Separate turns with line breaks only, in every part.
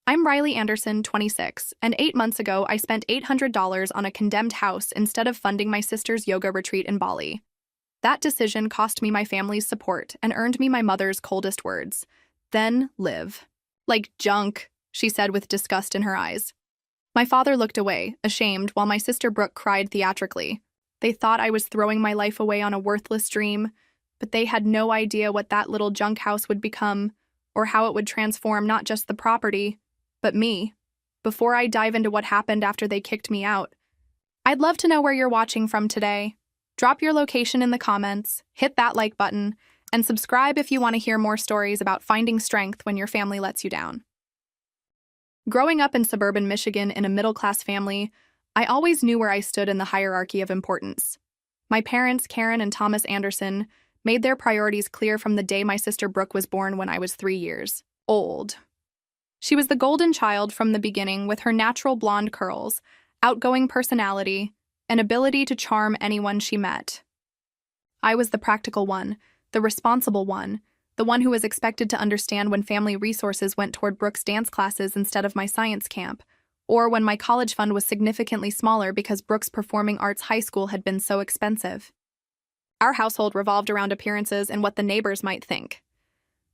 I'm Riley Anderson, 26, and 8 months ago I spent $800 on a condemned house instead of funding my sister's yoga retreat in Bali. That decision cost me my family's support and earned me my mother's coldest words. Then live. Like junk, she said with disgust in her eyes. My father looked away, ashamed, while my sister Brooke cried theatrically. They thought I was throwing my life away on a worthless dream, but they had no idea what that little junk house would become, or how it would transform not just the property, but me. Before I dive into what happened after they kicked me out, I'd love to know where you're watching from today. Drop your location in the comments, hit that like button, and subscribe if you want to hear more stories about finding strength when your family lets you down. Growing up in suburban Michigan in a middle-class family, I always knew where I stood in the hierarchy of importance. My parents, Karen and Thomas Anderson, made their priorities clear from the day my sister Brooke was born when I was 3 years old. She was the golden child from the beginning with her natural blonde curls, outgoing personality, and ability to charm anyone she met. I was the practical one, the responsible one, the one who was expected to understand when family resources went toward Brooke's dance classes instead of my science camp, or when my college fund was significantly smaller because Brooke's performing arts high school had been so expensive. Our household revolved around appearances and what the neighbors might think.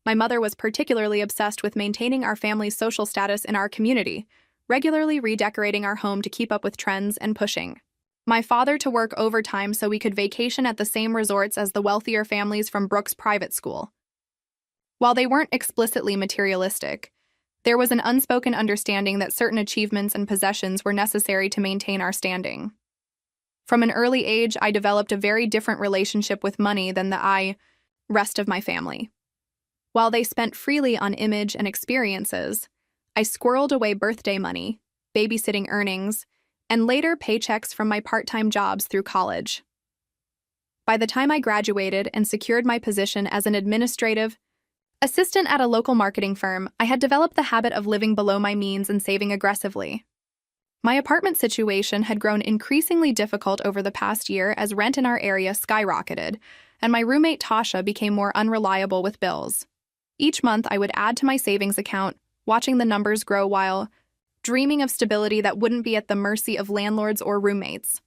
My mother was particularly obsessed with maintaining our family's social status in our community, regularly redecorating our home to keep up with trends and pushing my father to work overtime so we could vacation at the same resorts as the wealthier families from Brooke's private school. While they weren't explicitly materialistic, there was an unspoken understanding that certain achievements and possessions were necessary to maintain our standing. From an early age, I developed a very different relationship with money than the rest of my family. While they spent freely on image and experiences, I squirreled away birthday money, babysitting earnings, and later paychecks from my part-time jobs through college. By the time I graduated and secured my position as an administrative assistant at a local marketing firm, I had developed the habit of living below my means and saving aggressively. My apartment situation had grown increasingly difficult over the past year as rent in our area skyrocketed, and my roommate Tasha became more unreliable with bills. Each month, I would add to my savings account, watching the numbers grow while dreaming of stability that wouldn't be at the mercy of landlords or roommates.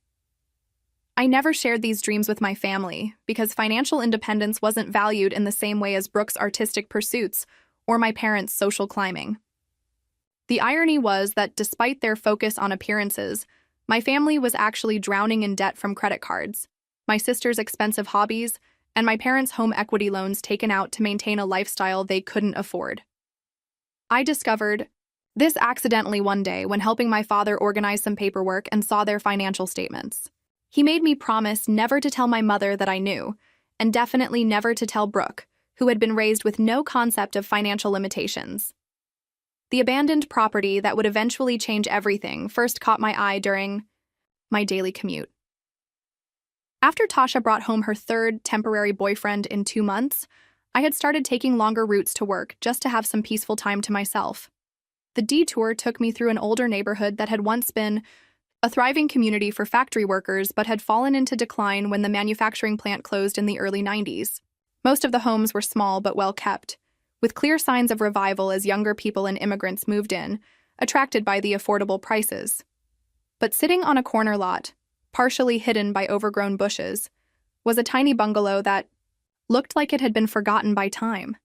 I never shared these dreams with my family because financial independence wasn't valued in the same way as Brooke's artistic pursuits or my parents' social climbing. The irony was that despite their focus on appearances, my family was actually drowning in debt from credit cards, my sister's expensive hobbies, and my parents' home equity loans taken out to maintain a lifestyle they couldn't afford. I discovered this accidentally one day when helping my father organize some paperwork and saw their financial statements. He made me promise never to tell my mother that I knew, and definitely never to tell Brooke, who had been raised with no concept of financial limitations. The abandoned property that would eventually change everything first caught my eye during my daily commute. After Tasha brought home her third temporary boyfriend in 2 months, I had started taking longer routes to work just to have some peaceful time to myself. The detour took me through an older neighborhood that had once been a thriving community for factory workers but had fallen into decline when the manufacturing plant closed in the early 90s. Most of the homes were small but well kept, with clear signs of revival as younger people and immigrants moved in, attracted by the affordable prices. But sitting on a corner lot, partially hidden by overgrown bushes, was a tiny bungalow that looked like it had been forgotten by time.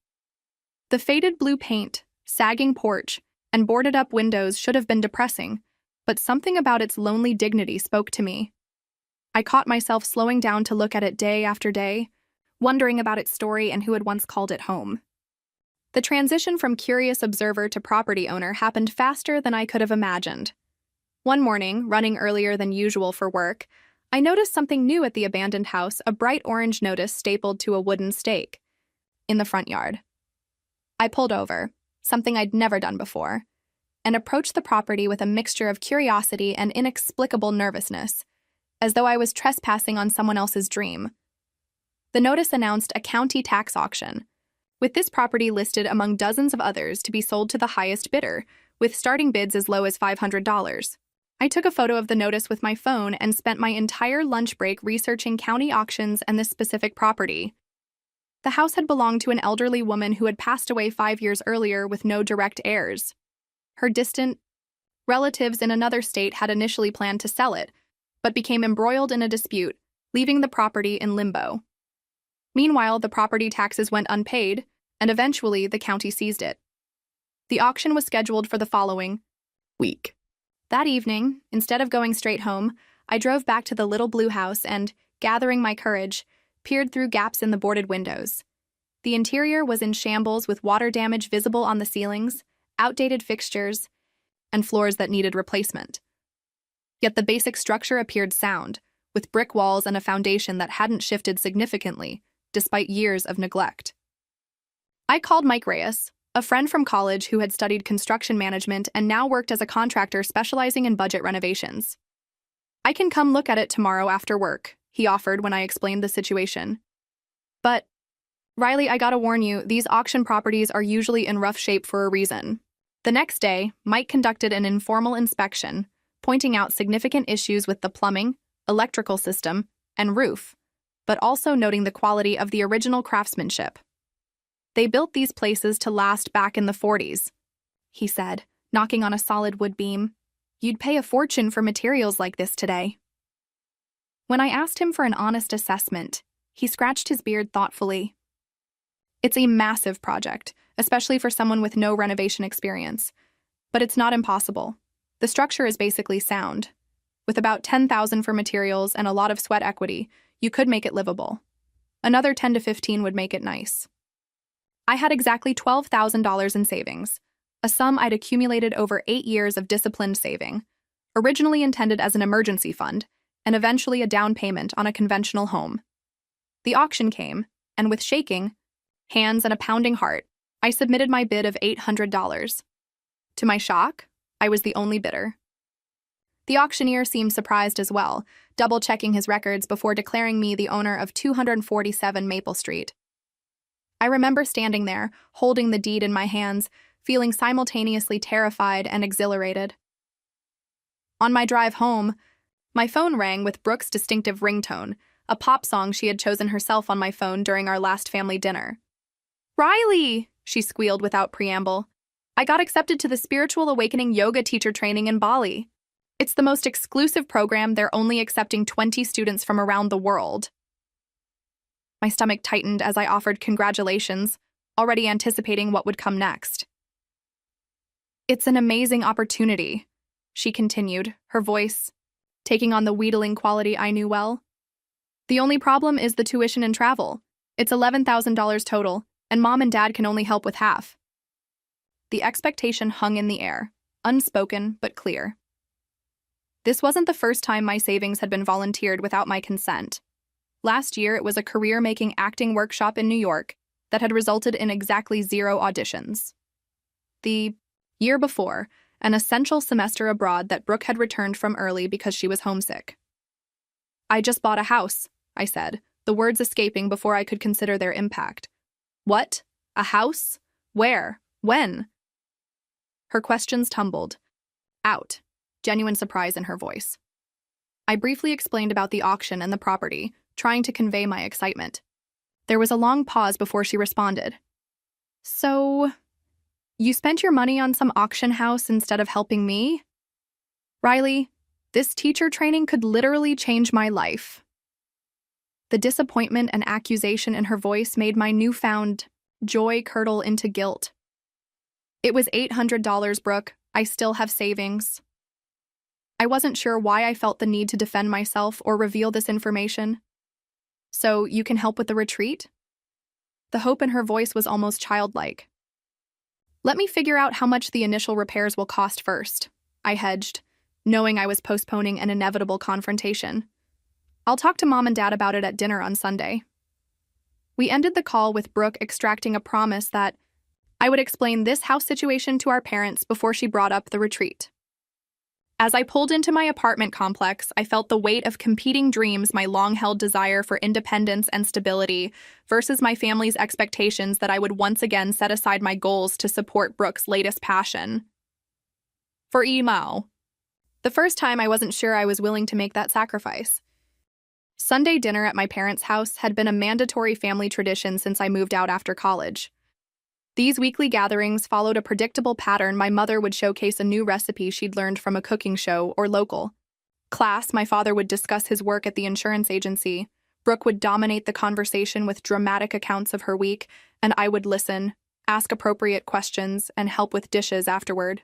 The faded blue paint, sagging porch, and boarded-up windows should have been depressing, but something about its lonely dignity spoke to me. I caught myself slowing down to look at it day after day, wondering about its story and who had once called it home. The transition from curious observer to property owner happened faster than I could have imagined. One morning, running earlier than usual for work, I noticed something new at the abandoned house, a bright orange notice stapled to a wooden stake in the front yard. I pulled over, something I'd never done before, and approached the property with a mixture of curiosity and inexplicable nervousness, as though I was trespassing on someone else's dream. The notice announced a county tax auction, with this property listed among dozens of others to be sold to the highest bidder, with starting bids as low as $500. I took a photo of the notice with my phone and spent my entire lunch break researching county auctions and this specific property. The house had belonged to an elderly woman who had passed away 5 years earlier with no direct heirs. Her distant relatives in another state had initially planned to sell it, but became embroiled in a dispute, leaving the property in limbo. Meanwhile, the property taxes went unpaid, and eventually the county seized it. The auction was scheduled for the following week. That evening, instead of going straight home, I drove back to the little blue house and, gathering my courage, peered through gaps in the boarded windows. The interior was in shambles with water damage visible on the ceilings, outdated fixtures, and floors that needed replacement. Yet the basic structure appeared sound, with brick walls and a foundation that hadn't shifted significantly, despite years of neglect. I called Mike Reyes, a friend from college who had studied construction management and now worked as a contractor specializing in budget renovations. "I can come look at it tomorrow after work," he offered when I explained the situation. "But, Riley, I gotta warn you, these auction properties are usually in rough shape for a reason." The next day, Mike conducted an informal inspection, pointing out significant issues with the plumbing, electrical system, and roof, but also noting the quality of the original craftsmanship. "They built these places to last back in the 40s, he said, knocking on a solid wood beam. "You'd pay a fortune for materials like this today." When I asked him for an honest assessment, he scratched his beard thoughtfully. "It's a massive project, especially for someone with no renovation experience. But it's not impossible. The structure is basically sound. With about $10,000 for materials and a lot of sweat equity, you could make it livable. Another 10 to 15 would make it nice." I had exactly $12,000 in savings, a sum I'd accumulated over 8 years of disciplined saving, originally intended as an emergency fund, and eventually a down payment on a conventional home. The auction came, and with shaking hands and a pounding heart, I submitted my bid of $800. To my shock, I was the only bidder. The auctioneer seemed surprised as well, double-checking his records before declaring me the owner of 247 Maple Street. I remember standing there, holding the deed in my hands, feeling simultaneously terrified and exhilarated. On my drive home, my phone rang with Brooke's distinctive ringtone, a pop song she had chosen herself on my phone during our last family dinner. "Riley!" she squealed without preamble. "I got accepted to the Spiritual Awakening yoga teacher training in Bali. It's the most exclusive program. They're only accepting 20 students from around the world." My stomach tightened as I offered congratulations, already anticipating what would come next. "It's an amazing opportunity," she continued, her voice taking on the wheedling quality I knew well. "The only problem is the tuition and travel. It's $11,000 total, and Mom and Dad can only help with half." The expectation hung in the air, unspoken but clear. This wasn't the first time my savings had been volunteered without my consent. Last year, it was a career-making acting workshop in New York that had resulted in exactly 0 auditions. The year before, an essential semester abroad that Brooke had returned from early because she was homesick. "I just bought a house," I said, the words escaping before I could consider their impact. "What? A house? Where? When?" Her questions tumbled out, genuine surprise in her voice. I briefly explained about the auction and the property, trying to convey my excitement. There was a long pause before she responded. "So, you spent your money on some auction house instead of helping me? Riley, this teacher training could literally change my life." The disappointment and accusation in her voice made my newfound joy curdle into guilt. "It was $800, Brooke. I still have savings." I wasn't sure why I felt the need to defend myself or reveal this information. "So you can help with the retreat?" The hope in her voice was almost childlike. "Let me figure out how much the initial repairs will cost first," I hedged, knowing I was postponing an inevitable confrontation. "I'll talk to Mom and Dad about it at dinner on Sunday." We ended the call with Brooke extracting a promise that I would explain this house situation to our parents before she brought up the retreat. As I pulled into my apartment complex, I felt the weight of competing dreams, my long-held desire for independence and stability versus my family's expectations that I would once again set aside my goals to support Brooke's latest passion. For Mao. The first time I wasn't sure I was willing to make that sacrifice. Sunday dinner at my parents' house had been a mandatory family tradition since I moved out after college. These weekly gatherings followed a predictable pattern. My mother would showcase a new recipe she'd learned from a cooking show or local class. My father would discuss his work at the insurance agency. Brooke would dominate the conversation with dramatic accounts of her week, and I would listen, ask appropriate questions, and help with dishes afterward.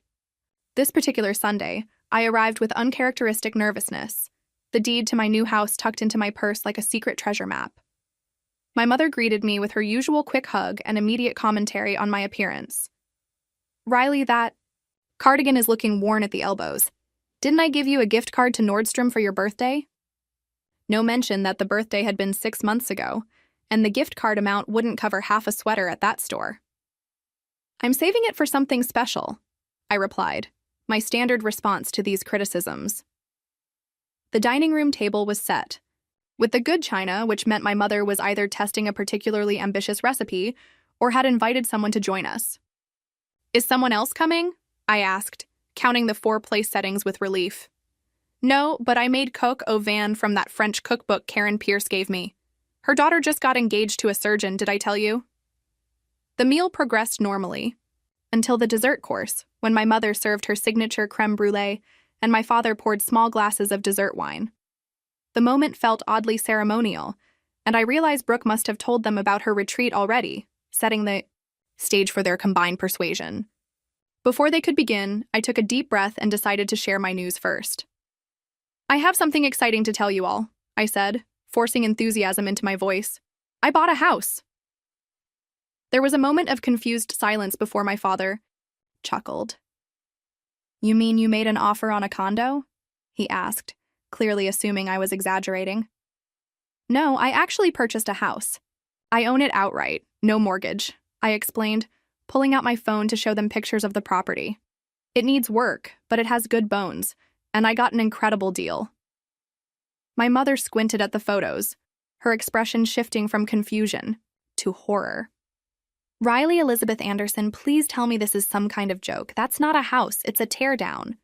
This particular Sunday, I arrived with uncharacteristic nervousness, the deed to my new house tucked into my purse like a secret treasure map. My mother greeted me with her usual quick hug and immediate commentary on my appearance. "Riley, that cardigan is looking worn at the elbows. Didn't I give you a gift card to Nordstrom for your birthday?" No mention that the birthday had been 6 months ago, and the gift card amount wouldn't cover half a sweater at that store. "I'm saving it for something special," I replied, my standard response to these criticisms. The dining room table was set, with the good china, which meant my mother was either testing a particularly ambitious recipe or had invited someone to join us. "Is someone else coming?" I asked, counting the 4 place settings with relief. "No, but I made coq au vin from that French cookbook Karen Pierce gave me. Her daughter just got engaged to a surgeon, did I tell you?" The meal progressed normally, until the dessert course, when my mother served her signature crème brûlée and my father poured small glasses of dessert wine. The moment felt oddly ceremonial, and I realized Brooke must have told them about her retreat already, setting the stage for their combined persuasion. Before they could begin, I took a deep breath and decided to share my news first. "I have something exciting to tell you all," I said, forcing enthusiasm into my voice. "I bought a house." There was a moment of confused silence before my father chuckled. "You mean you made an offer on a condo?" he asked, clearly assuming I was exaggerating. "No, I actually purchased a house. I own it outright, no mortgage," I explained, pulling out my phone to show them pictures of the property. "It needs work, but it has good bones, and I got an incredible deal." My mother squinted at the photos, her expression shifting from confusion to horror. "Riley Elizabeth Anderson, please tell me this is some kind of joke. That's not a house, it's a teardown."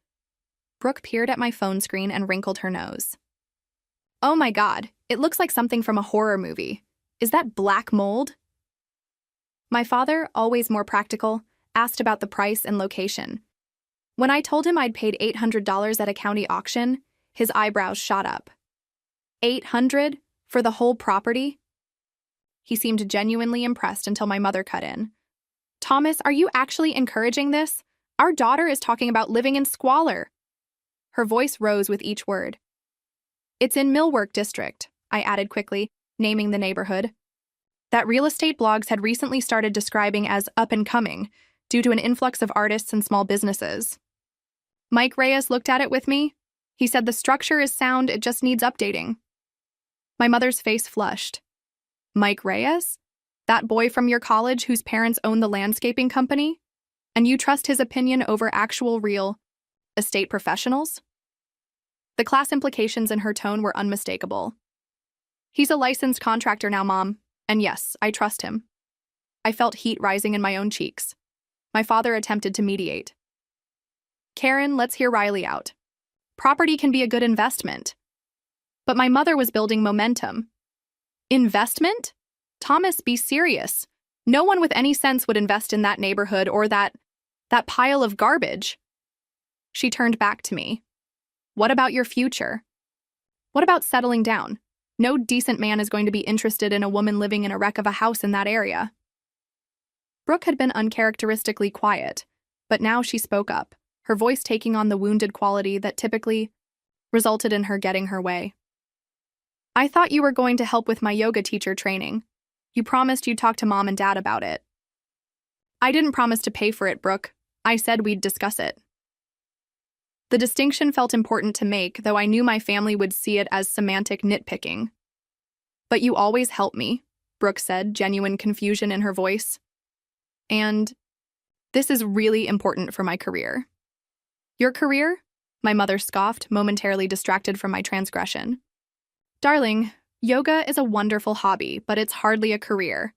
Brooke peered at my phone screen and wrinkled her nose. "Oh my God, it looks like something from a horror movie. Is that black mold?" My father, always more practical, asked about the price and location. When I told him I'd paid $800 at a county auction, his eyebrows shot up. $800 for the whole property? He seemed genuinely impressed until my mother cut in. "Thomas, are you actually encouraging this? Our daughter is talking about living in squalor." Her voice rose with each word. "It's in Millwork District," I added quickly, naming the neighborhood. That real estate blogs had recently started describing as up and coming due to an influx of artists and small businesses. Mike Reyes looked at it with me. He said the structure is sound, it just needs updating. My mother's face flushed. "Mike Reyes? That boy from your college whose parents own the landscaping company? And you trust his opinion over actual real estate professionals?" The class implications in her tone were unmistakable. "He's a licensed contractor now, Mom, and yes, I trust him." I felt heat rising in my own cheeks. My father attempted to mediate. "Karen, let's hear Riley out. Property can be a good investment." But my mother was building momentum. "Investment? Thomas, be serious. No one with any sense would invest in that neighborhood or that pile of garbage." She turned back to me. "What about your future? What about settling down? No decent man is going to be interested in a woman living in a wreck of a house in that area." Brooke had been uncharacteristically quiet, but now she spoke up, her voice taking on the wounded quality that typically resulted in her getting her way. "I thought you were going to help with my yoga teacher training. You promised you'd talk to Mom and Dad about it." "I didn't promise to pay for it, Brooke. I said we'd discuss it." The distinction felt important to make, though I knew my family would see it as semantic nitpicking. "But you always help me," Brooke said, genuine confusion in her voice. "And this is really important for my career." "Your career?" My mother scoffed, momentarily distracted from my transgression. "Darling, yoga is a wonderful hobby, but it's hardly a career.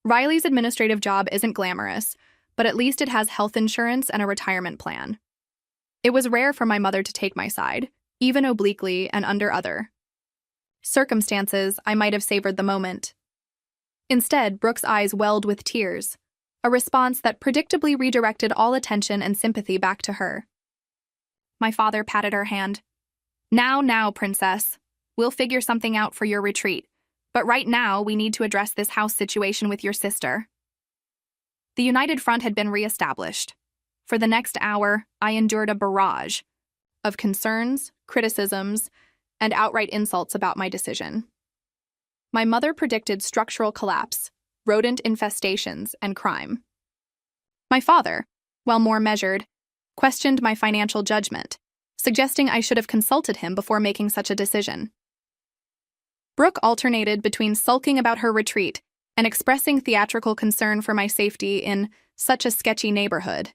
Riley's administrative job isn't glamorous, but at least it has health insurance and a retirement plan." It was rare for my mother to take my side, even obliquely and under other circumstances. I might have savored the moment. Instead, Brooke's eyes welled with tears, a response that predictably redirected all attention and sympathy back to her. My father patted her hand. Now, princess. We'll figure something out for your retreat. But right now, we need to address this house situation with your sister. The United Front had been reestablished. For the next hour, I endured a barrage of concerns, criticisms, and outright insults about my decision. My mother predicted structural collapse, rodent infestations, and crime. My father, while more measured, questioned my financial judgment, suggesting I should have consulted him before making such a decision. Brooke alternated between sulking about her retreat and expressing theatrical concern for my safety in such a sketchy neighborhood.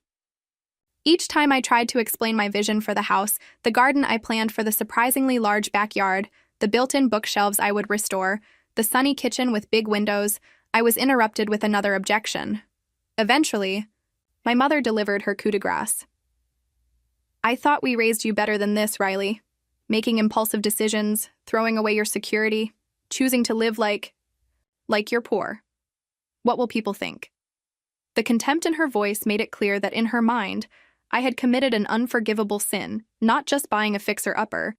Each time I tried to explain my vision for the house, the garden I planned for the surprisingly large backyard, the built-in bookshelves I would restore, the sunny kitchen with big windows, I was interrupted with another objection. Eventually, my mother delivered her coup de grace. I thought we raised you better than this, Riley. Making impulsive decisions, throwing away your security, choosing to live like you're poor. What will people think? The contempt in her voice made it clear that in her mind, I had committed an unforgivable sin, not just buying a fixer-upper,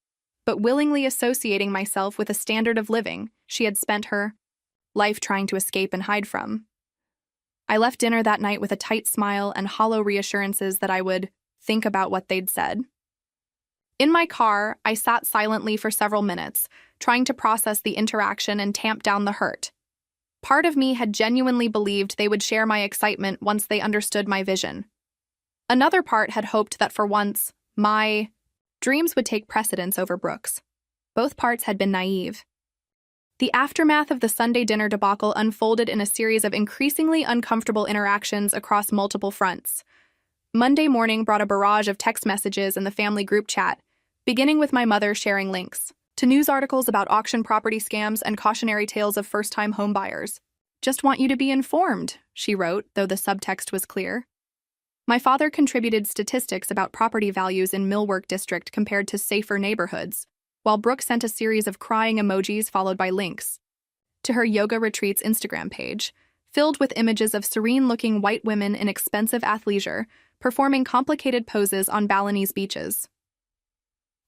but willingly associating myself with a standard of living she had spent her life trying to escape and hide from. I left dinner that night with a tight smile and hollow reassurances that I would think about what they'd said. In my car, I sat silently for several minutes, trying to process the interaction and tamp down the hurt. Part of me had genuinely believed they would share my excitement once they understood my vision. Another part had hoped that for once, my dreams would take precedence over Brooke's. Both parts had been naive. The aftermath of the Sunday dinner debacle unfolded in a series of increasingly uncomfortable interactions across multiple fronts. Monday morning brought a barrage of text messages in the family group chat, beginning with my mother sharing links to news articles about auction property scams and cautionary tales of first-time homebuyers. "Just want you to be informed," she wrote, though the subtext was clear. My father contributed statistics about property values in Millwork District compared to safer neighborhoods, while Brooke sent a series of crying emojis followed by links to her yoga retreats Instagram page, filled with images of serene-looking white women in expensive athleisure performing complicated poses on Balinese beaches.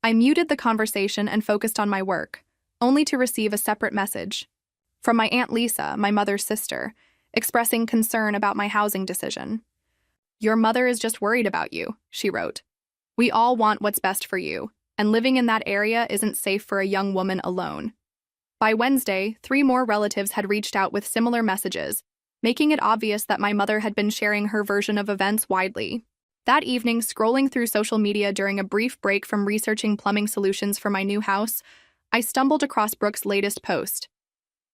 I muted the conversation and focused on my work, only to receive a separate message from my Aunt Lisa, my mother's sister, expressing concern about my housing decision. "Your mother is just worried about you," she wrote. "We all want what's best for you, and living in that area isn't safe for a young woman alone." By Wednesday, 3 more relatives had reached out with similar messages, making it obvious that my mother had been sharing her version of events widely. That evening, scrolling through social media during a brief break from researching plumbing solutions for my new house, I stumbled across Brooke's latest post.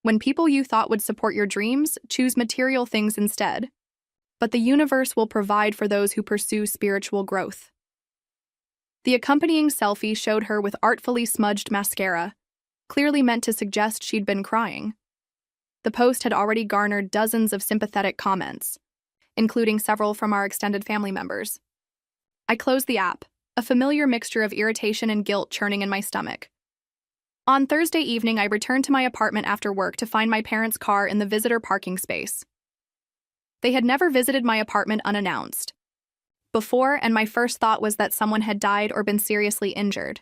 "When people you thought would support your dreams choose material things instead. But the universe will provide for those who pursue spiritual growth." The accompanying selfie showed her with artfully smudged mascara, clearly meant to suggest she'd been crying. The post had already garnered dozens of sympathetic comments, including several from our extended family members. I closed the app, a familiar mixture of irritation and guilt churning in my stomach. On Thursday evening, I returned to my apartment after work to find my parents' car in the visitor parking space. They had never visited my apartment unannounced before, and my first thought was that someone had died or been seriously injured.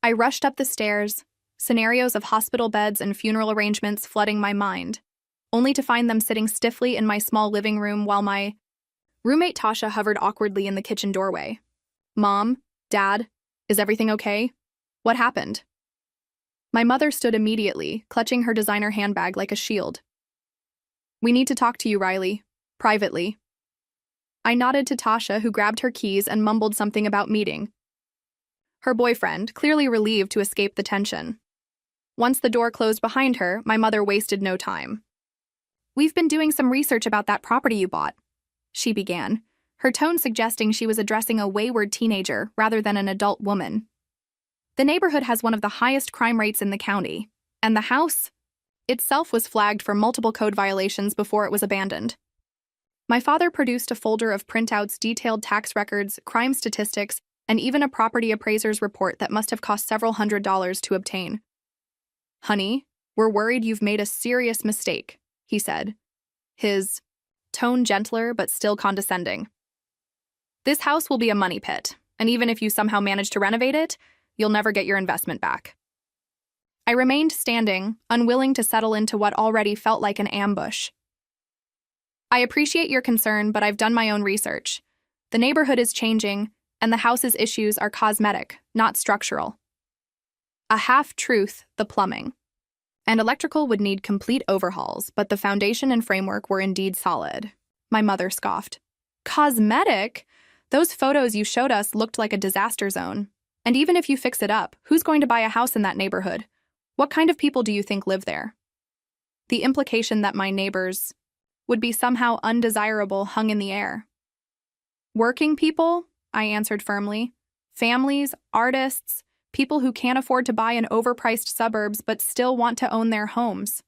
I rushed up the stairs, scenarios of hospital beds and funeral arrangements flooding my mind, only to find them sitting stiffly in my small living room while my roommate Tasha hovered awkwardly in the kitchen doorway. "Mom, Dad, is everything okay? What happened?" My mother stood immediately, clutching her designer handbag like a shield. "We need to talk to you, Riley. Privately." I nodded to Tasha, who grabbed her keys and mumbled something about meeting her boyfriend, clearly relieved to escape the tension. Once the door closed behind her, my mother wasted no time. "We've been doing some research about that property you bought," she began, her tone suggesting she was addressing a wayward teenager rather than an adult woman. "The neighborhood has one of the highest crime rates in the county, and the house itself was flagged for multiple code violations before it was abandoned." My father produced a folder of printouts, detailed tax records, crime statistics, and even a property appraiser's report that must have cost several $100s to obtain. "Honey, we're worried you've made a serious mistake," he said, his tone gentler but still condescending. This house will be a money pit, and even if you somehow manage to renovate it, you'll never get your investment back. I remained standing, unwilling to settle into what already felt like an ambush. I appreciate your concern, but I've done my own research. The neighborhood is changing, and the house's issues are cosmetic, not structural. A half-truth, the plumbing and electrical would need complete overhauls, but the foundation and framework were indeed solid. My mother scoffed. Cosmetic? Those photos you showed us looked like a disaster zone. And even if you fix it up, who's going to buy a house in that neighborhood? What kind of people do you think live there? The implication that my neighbors would be somehow undesirable hung in the air. Working people? I answered firmly. Families, artists, people who can't afford to buy in overpriced suburbs but still want to own their homes.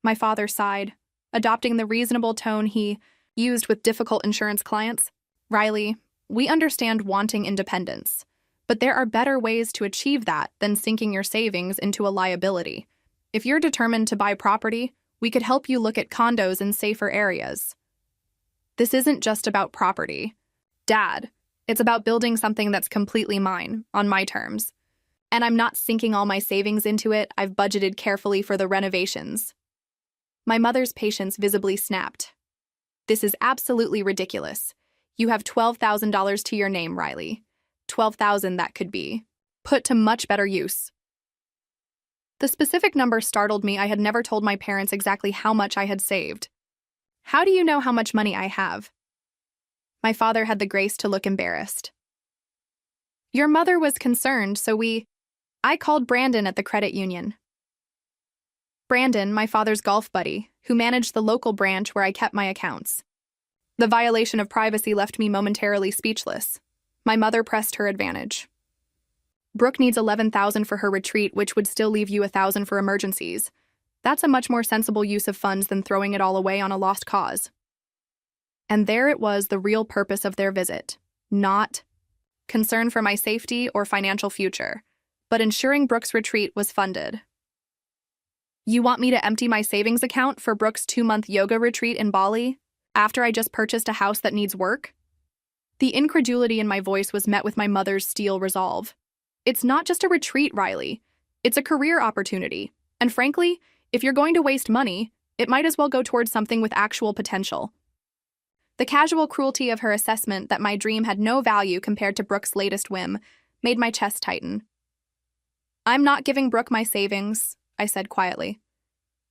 My father sighed, adopting the reasonable tone he used with difficult insurance clients. Riley, we understand wanting independence, but there are better ways to achieve that than sinking your savings into a liability. If you're determined to buy property, we could help you look at condos in safer areas. This isn't just about property, Dad. It's about building something that's completely mine, on my terms. And I'm not sinking all my savings into it. I've budgeted carefully for the renovations. My mother's patience visibly snapped. This is absolutely ridiculous. You have $12,000 to your name, Riley. $12,000 that could be put to much better use. The specific number startled me. I had never told my parents exactly how much I had saved. How do you know how much money I have? My father had the grace to look embarrassed. Your mother was concerned, so I called Brandon at the credit union. Brandon, my father's golf buddy, who managed the local branch where I kept my accounts. The violation of privacy left me momentarily speechless. My mother pressed her advantage. Brooke needs $11,000 for her retreat, which would still leave you $1,000 for emergencies. That's a much more sensible use of funds than throwing it all away on a lost cause. And there it was, the real purpose of their visit. Not concern for my safety or financial future, but ensuring Brooke's retreat was funded. You want me to empty my savings account for Brooke's 2-month yoga retreat in Bali after I just purchased a house that needs work? The incredulity in my voice was met with my mother's steel resolve. It's not just a retreat, Riley. It's a career opportunity. And frankly, if you're going to waste money, it might as well go towards something with actual potential. The casual cruelty of her assessment that my dream had no value compared to Brooke's latest whim made my chest tighten. I'm not giving Brooke my savings, I said quietly.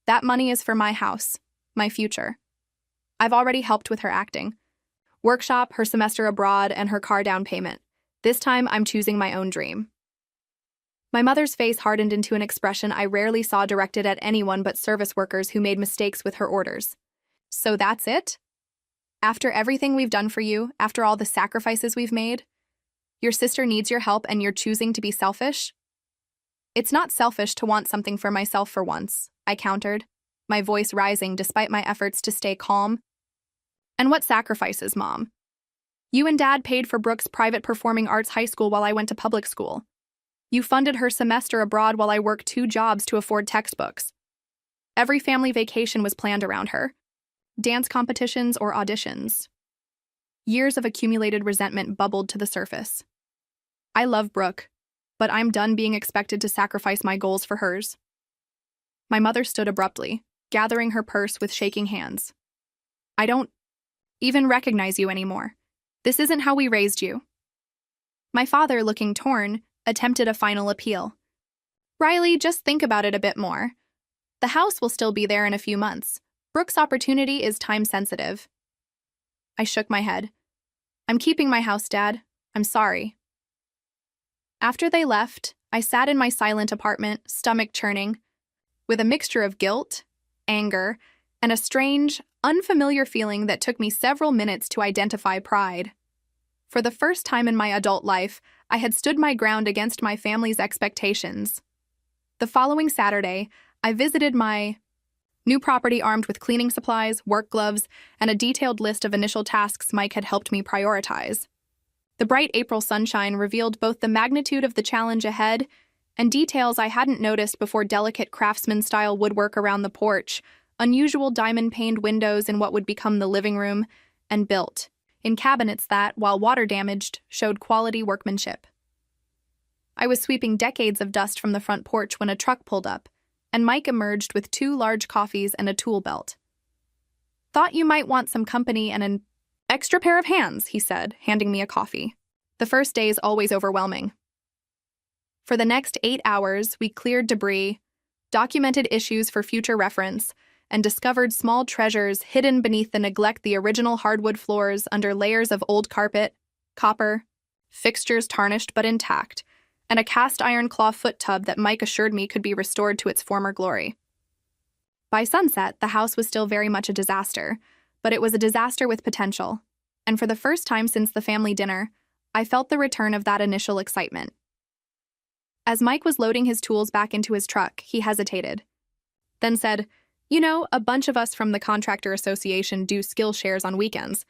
That money is for my house, my future. I've already helped with her acting workshop, her semester abroad, and her car down payment. This time, I'm choosing my own dream. My mother's face hardened into an expression I rarely saw directed at anyone but service workers who made mistakes with her orders. So that's it? After everything we've done for you, after all the sacrifices we've made, your sister needs your help and you're choosing to be selfish? It's not selfish to want something for myself for once, I countered, my voice rising despite my efforts to stay calm. And what sacrifices, Mom? You and Dad paid for Brooke's private performing arts high school while I went to public school. You funded her semester abroad while I worked 2 jobs to afford textbooks. Every family vacation was planned around her. Dance competitions or auditions. Years of accumulated resentment bubbled to the surface. I love Brooke, but I'm done being expected to sacrifice my goals for hers. My mother stood abruptly, gathering her purse with shaking hands. I don't even recognize you anymore. This isn't how we raised you. My father, looking torn, attempted a final appeal. Riley, just think about it a bit more. The house will still be there in a few months. Brooke's opportunity is time-sensitive. I shook my head. I'm keeping my house, Dad. I'm sorry. After they left, I sat in my silent apartment, stomach churning, with a mixture of guilt, anger, and a strange, unfamiliar feeling that took me several minutes to identify pride. For the first time in my adult life, I had stood my ground against my family's expectations. The following Saturday, I visited my new property armed with cleaning supplies, work gloves, and a detailed list of initial tasks Mike had helped me prioritize. The bright April sunshine revealed both the magnitude of the challenge ahead and details I hadn't noticed before: delicate craftsman-style woodwork around the porch, unusual diamond-paned windows in what would become the living room, and built in cabinets that, while water-damaged, showed quality workmanship. I was sweeping decades of dust from the front porch when a truck pulled up, and Mike emerged with 2 large coffees and a tool belt. "Thought you might want some company and an extra pair of hands," he said, handing me a coffee. The first day is always overwhelming. For the next 8 hours, we cleared debris, documented issues for future reference, and discovered small treasures hidden beneath the original hardwood floors under layers of old carpet, copper, fixtures tarnished but intact, and a cast-iron claw foot tub that Mike assured me could be restored to its former glory. By sunset, the house was still very much a disaster, but it was a disaster with potential, and for the first time since the family dinner, I felt the return of that initial excitement. As Mike was loading his tools back into his truck, he hesitated, then said, "You know, a bunch of us from the Contractor Association do skill shares on weekends.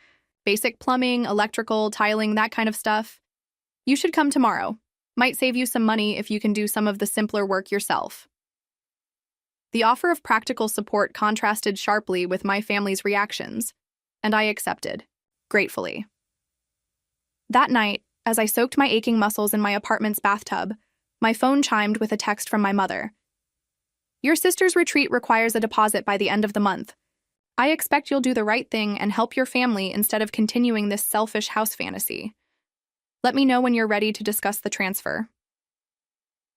Basic plumbing, electrical, tiling, that kind of stuff. You should come tomorrow. Might save you some money if you can do some of the simpler work yourself." The offer of practical support contrasted sharply with my family's reactions, and I accepted, gratefully. That night, as I soaked my aching muscles in my apartment's bathtub, my phone chimed with a text from my mother. "Your sister's retreat requires a deposit by the end of the month. I expect you'll do the right thing and help your family instead of continuing this selfish house fantasy. Let me know when you're ready to discuss the transfer."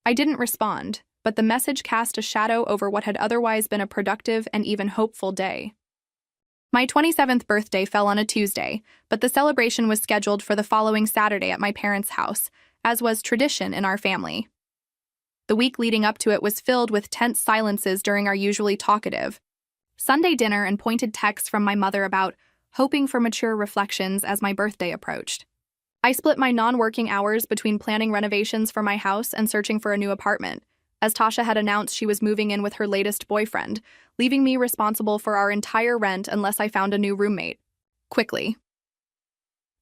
I didn't respond, but the message cast a shadow over what had otherwise been a productive and even hopeful day. My 27th birthday fell on a Tuesday, but the celebration was scheduled for the following Saturday at my parents' house, as was tradition in our family. The week leading up to it was filled with tense silences during our usually talkative Sunday dinner and pointed texts from my mother about hoping for mature reflections as my birthday approached. I split my non-working hours between planning renovations for my house and searching for a new apartment, as Tasha had announced she was moving in with her latest boyfriend, leaving me responsible for our entire rent unless I found a new roommate. Quickly.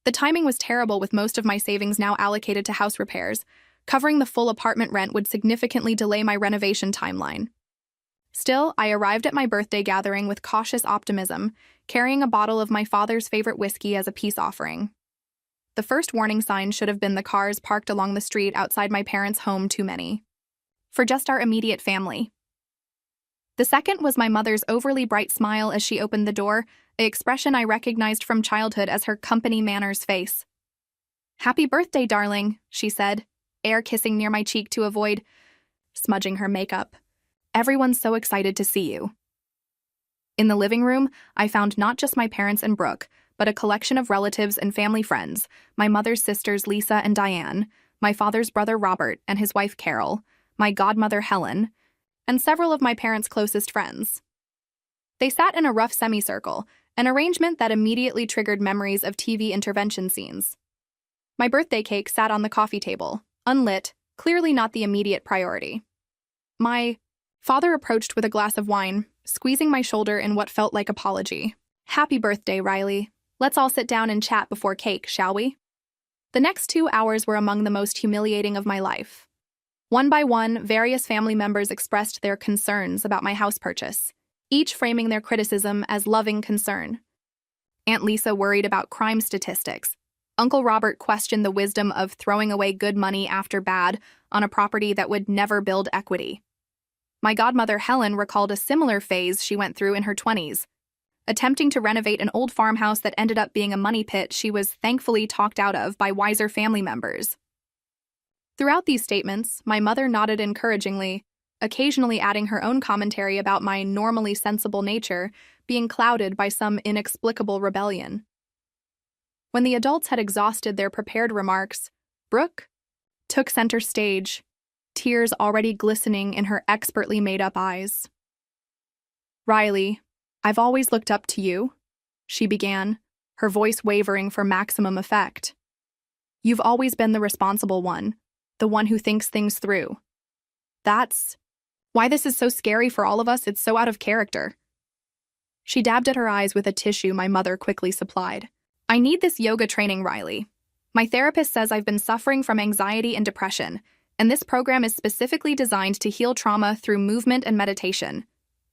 The timing was terrible, with most of my savings now allocated to house repairs. Covering the full apartment rent would significantly delay my renovation timeline. Still, I arrived at my birthday gathering with cautious optimism, carrying a bottle of my father's favorite whiskey as a peace offering. The first warning sign should have been the cars parked along the street outside my parents' home, too many. For just our immediate family. The second was my mother's overly bright smile as she opened the door, an expression I recognized from childhood as her company manners face. "Happy birthday, darling," she said, air kissing near my cheek to avoid smudging her makeup. "Everyone's so excited to see you." In the living room, I found not just my parents and Brooke, but a collection of relatives and family friends, my mother's sisters Lisa and Diane, my father's brother Robert and his wife Carol, my godmother Helen, and several of my parents' closest friends. They sat in a rough semicircle, an arrangement that immediately triggered memories of TV intervention scenes. My birthday cake sat on the coffee table, unlit, clearly not the immediate priority. My father approached with a glass of wine, squeezing my shoulder in what felt like apology. "Happy birthday, Riley. Let's all sit down and chat before cake, shall we?" The next 2 hours were among the most humiliating of my life. One by one, various family members expressed their concerns about my house purchase, each framing their criticism as loving concern. Aunt Lisa worried about crime statistics. Uncle Robert questioned the wisdom of throwing away good money after bad on a property that would never build equity. My godmother Helen recalled a similar phase she went through in her 20s, attempting to renovate an old farmhouse that ended up being a money pit she was thankfully talked out of by wiser family members. Throughout these statements, my mother nodded encouragingly, occasionally adding her own commentary about my normally sensible nature being clouded by some inexplicable rebellion. When the adults had exhausted their prepared remarks, Brooke took center stage, tears already glistening in her expertly made-up eyes. "Riley, I've always looked up to you," she began, her voice wavering for maximum effect. "You've always been the responsible one, the one who thinks things through. That's why this is so scary for all of us. It's so out of character." She dabbed at her eyes with a tissue my mother quickly supplied. "I need this yoga training, Riley. My therapist says I've been suffering from anxiety and depression, and this program is specifically designed to heal trauma through movement and meditation.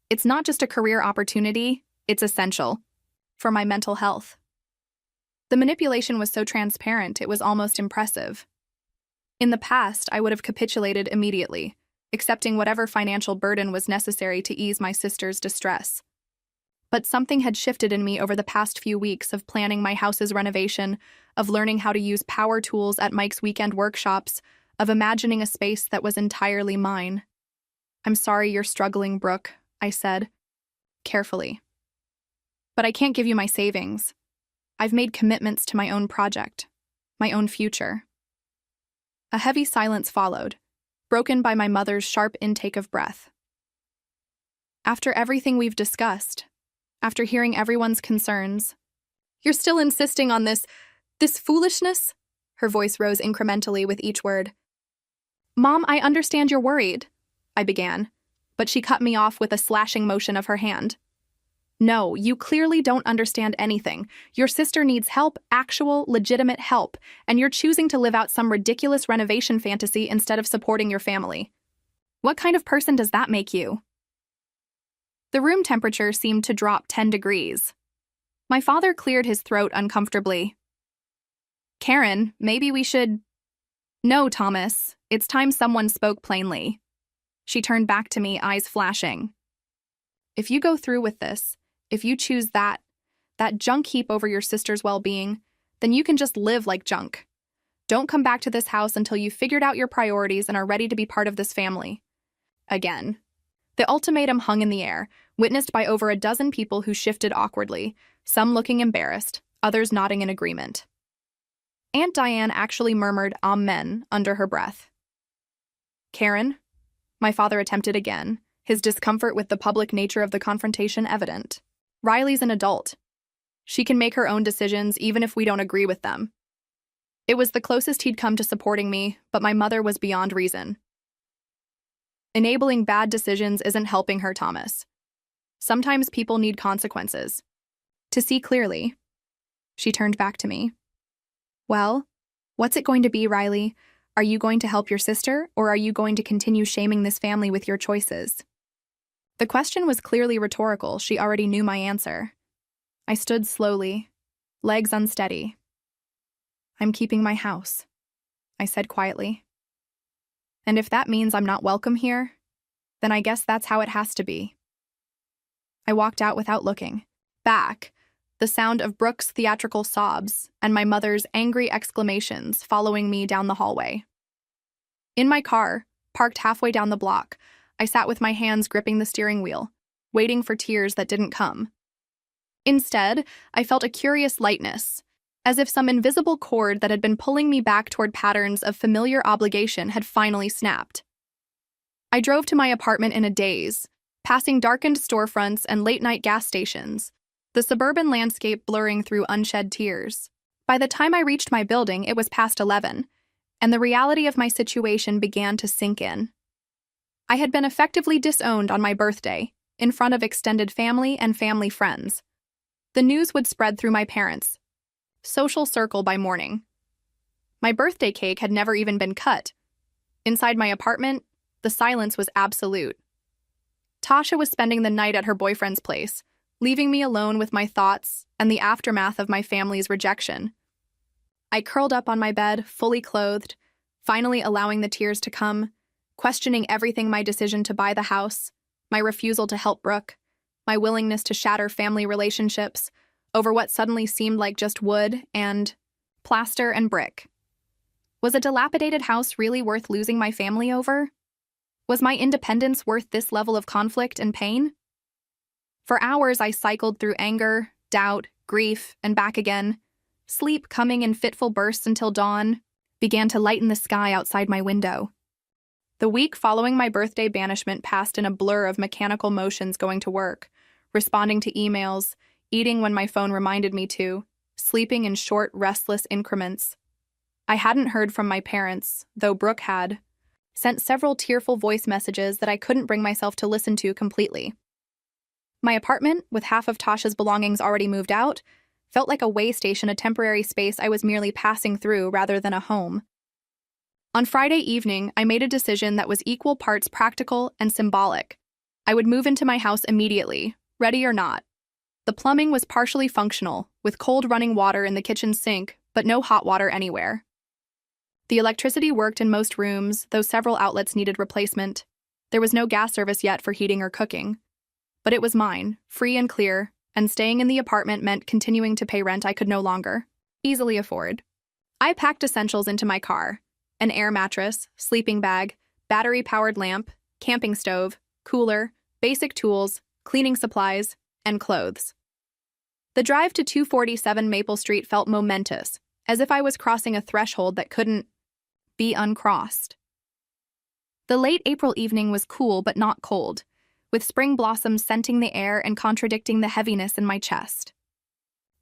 It's not just a career opportunity, it's essential for my mental health. The manipulation was so transparent, it was almost impressive. In the past, I would have capitulated immediately, accepting whatever financial burden was necessary to ease my sister's distress. But something had shifted in me over the past few weeks of planning my house's renovation, of learning how to use power tools at Mike's weekend workshops, of imagining a space that was entirely mine. "I'm sorry you're struggling, Brooke," I said, carefully. "But I can't give you my savings. I've made commitments to my own project, my own future." A heavy silence followed, broken by my mother's sharp intake of breath. "After everything we've discussed, after hearing everyone's concerns, you're still insisting on this foolishness?" Her voice rose incrementally with each word. "Mom, I understand you're worried," I began, but she cut me off with a slashing motion of her hand. "No, you clearly don't understand anything. Your sister needs help, actual, legitimate help, and you're choosing to live out some ridiculous renovation fantasy instead of supporting your family. What kind of person does that make you?" The room temperature seemed to drop 10 degrees. My father cleared his throat uncomfortably. "Karen, maybe we should—" "No, Thomas, it's time someone spoke plainly." She turned back to me, eyes flashing. "If you go through with this, if you choose that junk heap over your sister's well-being, then you can just live like junk. Don't come back to this house until you've figured out your priorities and are ready to be part of this family." Again. The ultimatum hung in the air, witnessed by over a dozen people who shifted awkwardly, some looking embarrassed, others nodding in agreement. Aunt Diane actually murmured "Amen" under her breath. "Karen?" My father attempted again, his discomfort with the public nature of the confrontation evident. "Riley's an adult. She can make her own decisions even if we don't agree with them." It was the closest he'd come to supporting me, but my mother was beyond reason. "Enabling bad decisions isn't helping her, Thomas. Sometimes people need consequences. To see clearly." She turned back to me. "Well, what's it going to be, Riley? Are you going to help your sister, or are you going to continue shaming this family with your choices?" The question was clearly rhetorical. She already knew my answer. I stood slowly, legs unsteady. "I'm keeping my house," I said quietly. "And if that means I'm not welcome here, then I guess that's how it has to be." I walked out without looking. Back, the sound of Brooke's theatrical sobs and my mother's angry exclamations following me down the hallway. In my car, parked halfway down the block, I sat with my hands gripping the steering wheel, waiting for tears that didn't come. Instead, I felt a curious lightness, as if some invisible cord that had been pulling me back toward patterns of familiar obligation had finally snapped. I drove to my apartment in a daze, passing darkened storefronts and late-night gas stations, the suburban landscape blurring through unshed tears. By the time I reached my building, it was past 11, and the reality of my situation began to sink in. I had been effectively disowned on my birthday, in front of extended family and family friends. The news would spread through my parents' social circle by morning. My birthday cake had never even been cut. Inside my apartment, the silence was absolute. Tasha was spending the night at her boyfriend's place, leaving me alone with my thoughts and the aftermath of my family's rejection. I curled up on my bed, fully clothed, finally allowing the tears to come, questioning everything: my decision to buy the house, my refusal to help Brooke, my willingness to shatter family relationships over what suddenly seemed like just wood and plaster and brick. Was a dilapidated house really worth losing my family over? Was my independence worth this level of conflict and pain? For hours, I cycled through anger, doubt, grief, and back again. Sleep, coming in fitful bursts until dawn, began to lighten the sky outside my window. The week following my birthday banishment passed in a blur of mechanical motions: going to work, responding to emails, eating when my phone reminded me to, sleeping in short, restless increments. I hadn't heard from my parents, though Brooke had sent several tearful voice messages that I couldn't bring myself to listen to completely. My apartment, with half of Tasha's belongings already moved out, felt like a way station, a temporary space I was merely passing through rather than a home. On Friday evening, I made a decision that was equal parts practical and symbolic. I would move into my house immediately, ready or not. The plumbing was partially functional, with cold running water in the kitchen sink, but no hot water anywhere. The electricity worked in most rooms, though several outlets needed replacement. There was no gas service yet for heating or cooking. But it was mine, free and clear, and staying in the apartment meant continuing to pay rent I could no longer easily afford. I packed essentials into my car: an air mattress, sleeping bag, battery-powered lamp, camping stove, cooler, basic tools, cleaning supplies, and clothes. The drive to 247 Maple Street felt momentous, as if I was crossing a threshold that couldn't be uncrossed. The late April evening was cool but not cold, with spring blossoms scenting the air and contradicting the heaviness in my chest.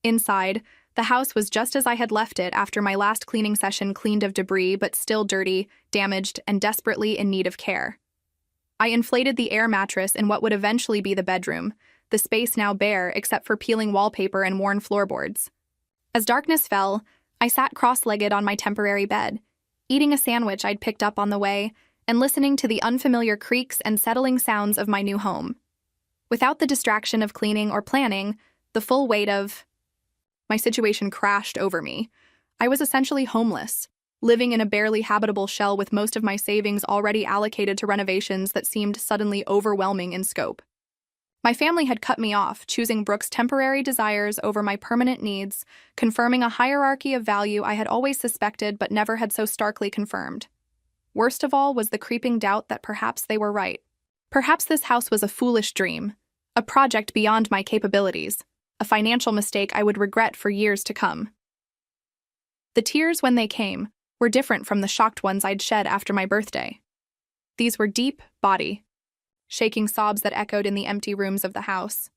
Inside, the house was just as I had left it after my last cleaning session, cleaned of debris but still dirty, damaged, and desperately in need of care. I inflated the air mattress in what would eventually be the bedroom, the space now bare except for peeling wallpaper and worn floorboards. As darkness fell, I sat cross-legged on my temporary bed, eating a sandwich I'd picked up on the way, and listening to the unfamiliar creaks and settling sounds of my new home. Without the distraction of cleaning or planning, the full weight of my situation crashed over me. I was essentially homeless, living in a barely habitable shell with most of my savings already allocated to renovations that seemed suddenly overwhelming in scope. My family had cut me off, choosing Brooke's temporary desires over my permanent needs, confirming a hierarchy of value I had always suspected but never had so starkly confirmed. Worst of all was the creeping doubt that perhaps they were right. Perhaps this house was a foolish dream, a project beyond my capabilities, a financial mistake I would regret for years to come. The tears, when they came, were different from the shocked ones I'd shed after my birthday. These were deep, body, shaking sobs that echoed in the empty rooms of the house.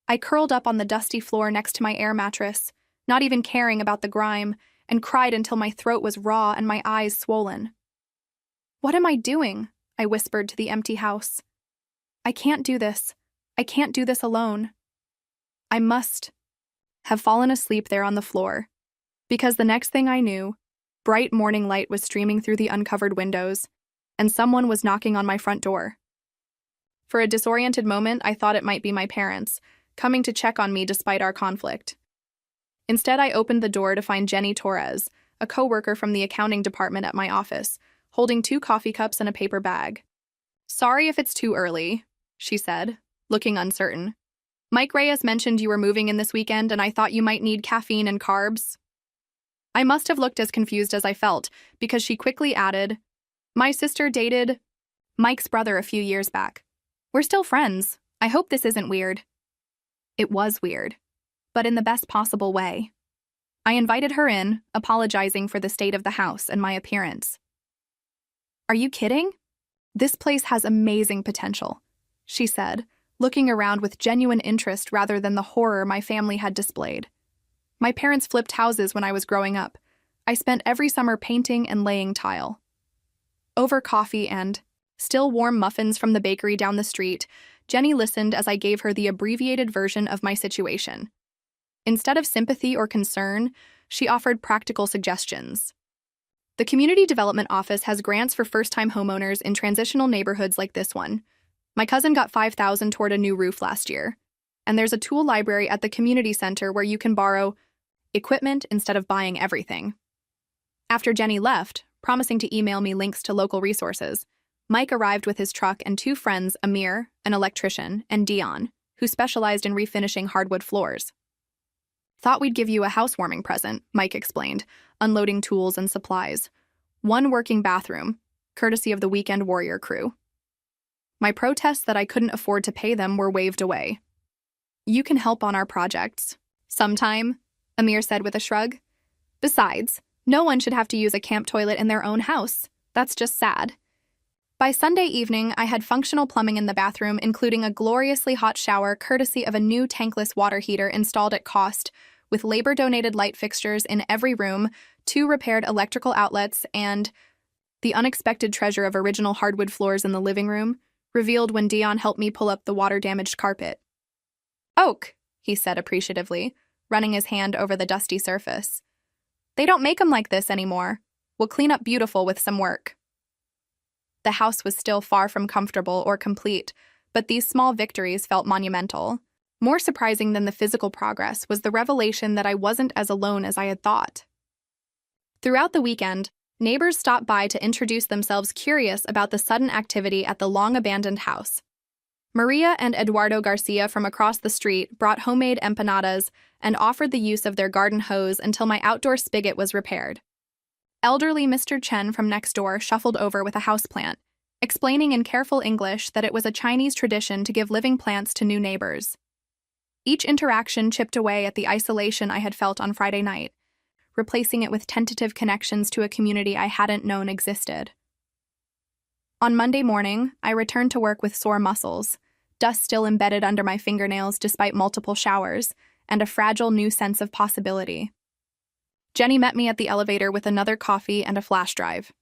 I curled up on the dusty floor next to my air mattress, not even caring about the grime, and cried until my throat was raw and my eyes swollen. "What am I doing?" I whispered to the empty house. "I can't do this. I can't do this alone." I must have fallen asleep there on the floor, because the next thing I knew, bright morning light was streaming through the uncovered windows, and someone was knocking on my front door. For a disoriented moment, I thought it might be my parents, coming to check on me despite our conflict. Instead, I opened the door to find Jenny Torres, a coworker from the accounting department at my office, holding 2 coffee cups and a paper bag. "Sorry if it's too early," she said, looking uncertain. "Mike Reyes mentioned you were moving in this weekend, and I thought you might need caffeine and carbs." I must have looked as confused as I felt, because she quickly added, "My sister dated Mike's brother a few years back. We're still friends. I hope this isn't weird." It was weird, but in the best possible way. I invited her in, apologizing for the state of the house and my appearance. "Are you kidding? This place has amazing potential," she said, looking around with genuine interest rather than the horror my family had displayed. My parents flipped houses when I was growing up. I spent every summer painting and laying tile. Over coffee and still warm muffins from the bakery down the street, Jenny listened as I gave her the abbreviated version of my situation. Instead of sympathy or concern, she offered practical suggestions. The Community Development Office has grants for first-time homeowners in transitional neighborhoods like this one. My cousin got $5,000 toward a new roof last year. And there's a tool library at the community center where you can borrow equipment instead of buying everything. After Jenny left, promising to email me links to local resources, Mike arrived with his truck and 2 friends, Amir, an electrician, and Dion, who specialized in refinishing hardwood floors. "Thought we'd give you a housewarming present," Mike explained, unloading tools and supplies. 1 working bathroom, courtesy of the Weekend Warrior crew. My protests that I couldn't afford to pay them were waved away. "You can help on our projects sometime," Amir said with a shrug. "Besides, no one should have to use a camp toilet in their own house. That's just sad." By Sunday evening, I had functional plumbing in the bathroom, including a gloriously hot shower courtesy of a new tankless water heater installed at cost, with labor-donated light fixtures in every room, 2 repaired electrical outlets, and the unexpected treasure of original hardwood floors in the living room, revealed when Dion helped me pull up the water-damaged carpet. "Oak," he said appreciatively, running his hand over the dusty surface. "They don't make 'em like this anymore. We'll clean up beautiful with some work." The house was still far from comfortable or complete, But these small victories felt monumental. More surprising than the physical progress was the revelation that I wasn't as alone as I had thought. Throughout the weekend, neighbors stopped by to introduce themselves, curious about the sudden activity at the long-abandoned house. Maria and Eduardo Garcia from across the street brought homemade empanadas and offered the use of their garden hose until my outdoor spigot was repaired. Elderly Mr. Chen from next door shuffled over with a houseplant, explaining in careful English that it was a Chinese tradition to give living plants to new neighbors. Each interaction chipped away at the isolation I had felt on Friday night, replacing it with tentative connections to a community I hadn't known existed. On Monday morning, I returned to work with sore muscles, dust still embedded under my fingernails despite multiple showers, and a fragile new sense of possibility. Jenny met me at the elevator with another coffee and a flash drive.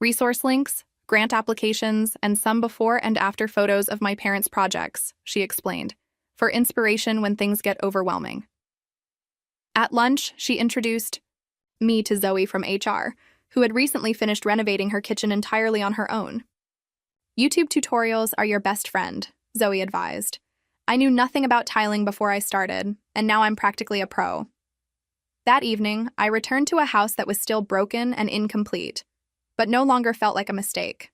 Resource links, grant applications, and some before and after photos of my parents' projects, she explained, for inspiration when things get overwhelming. At lunch, she introduced me to Zoe from HR, who had recently finished renovating her kitchen entirely on her own. YouTube tutorials are your best friend, Zoe advised. I knew nothing about tiling before I started, and now I'm practically a pro. That evening, I returned to a house that was still broken and incomplete, but no longer felt like a mistake.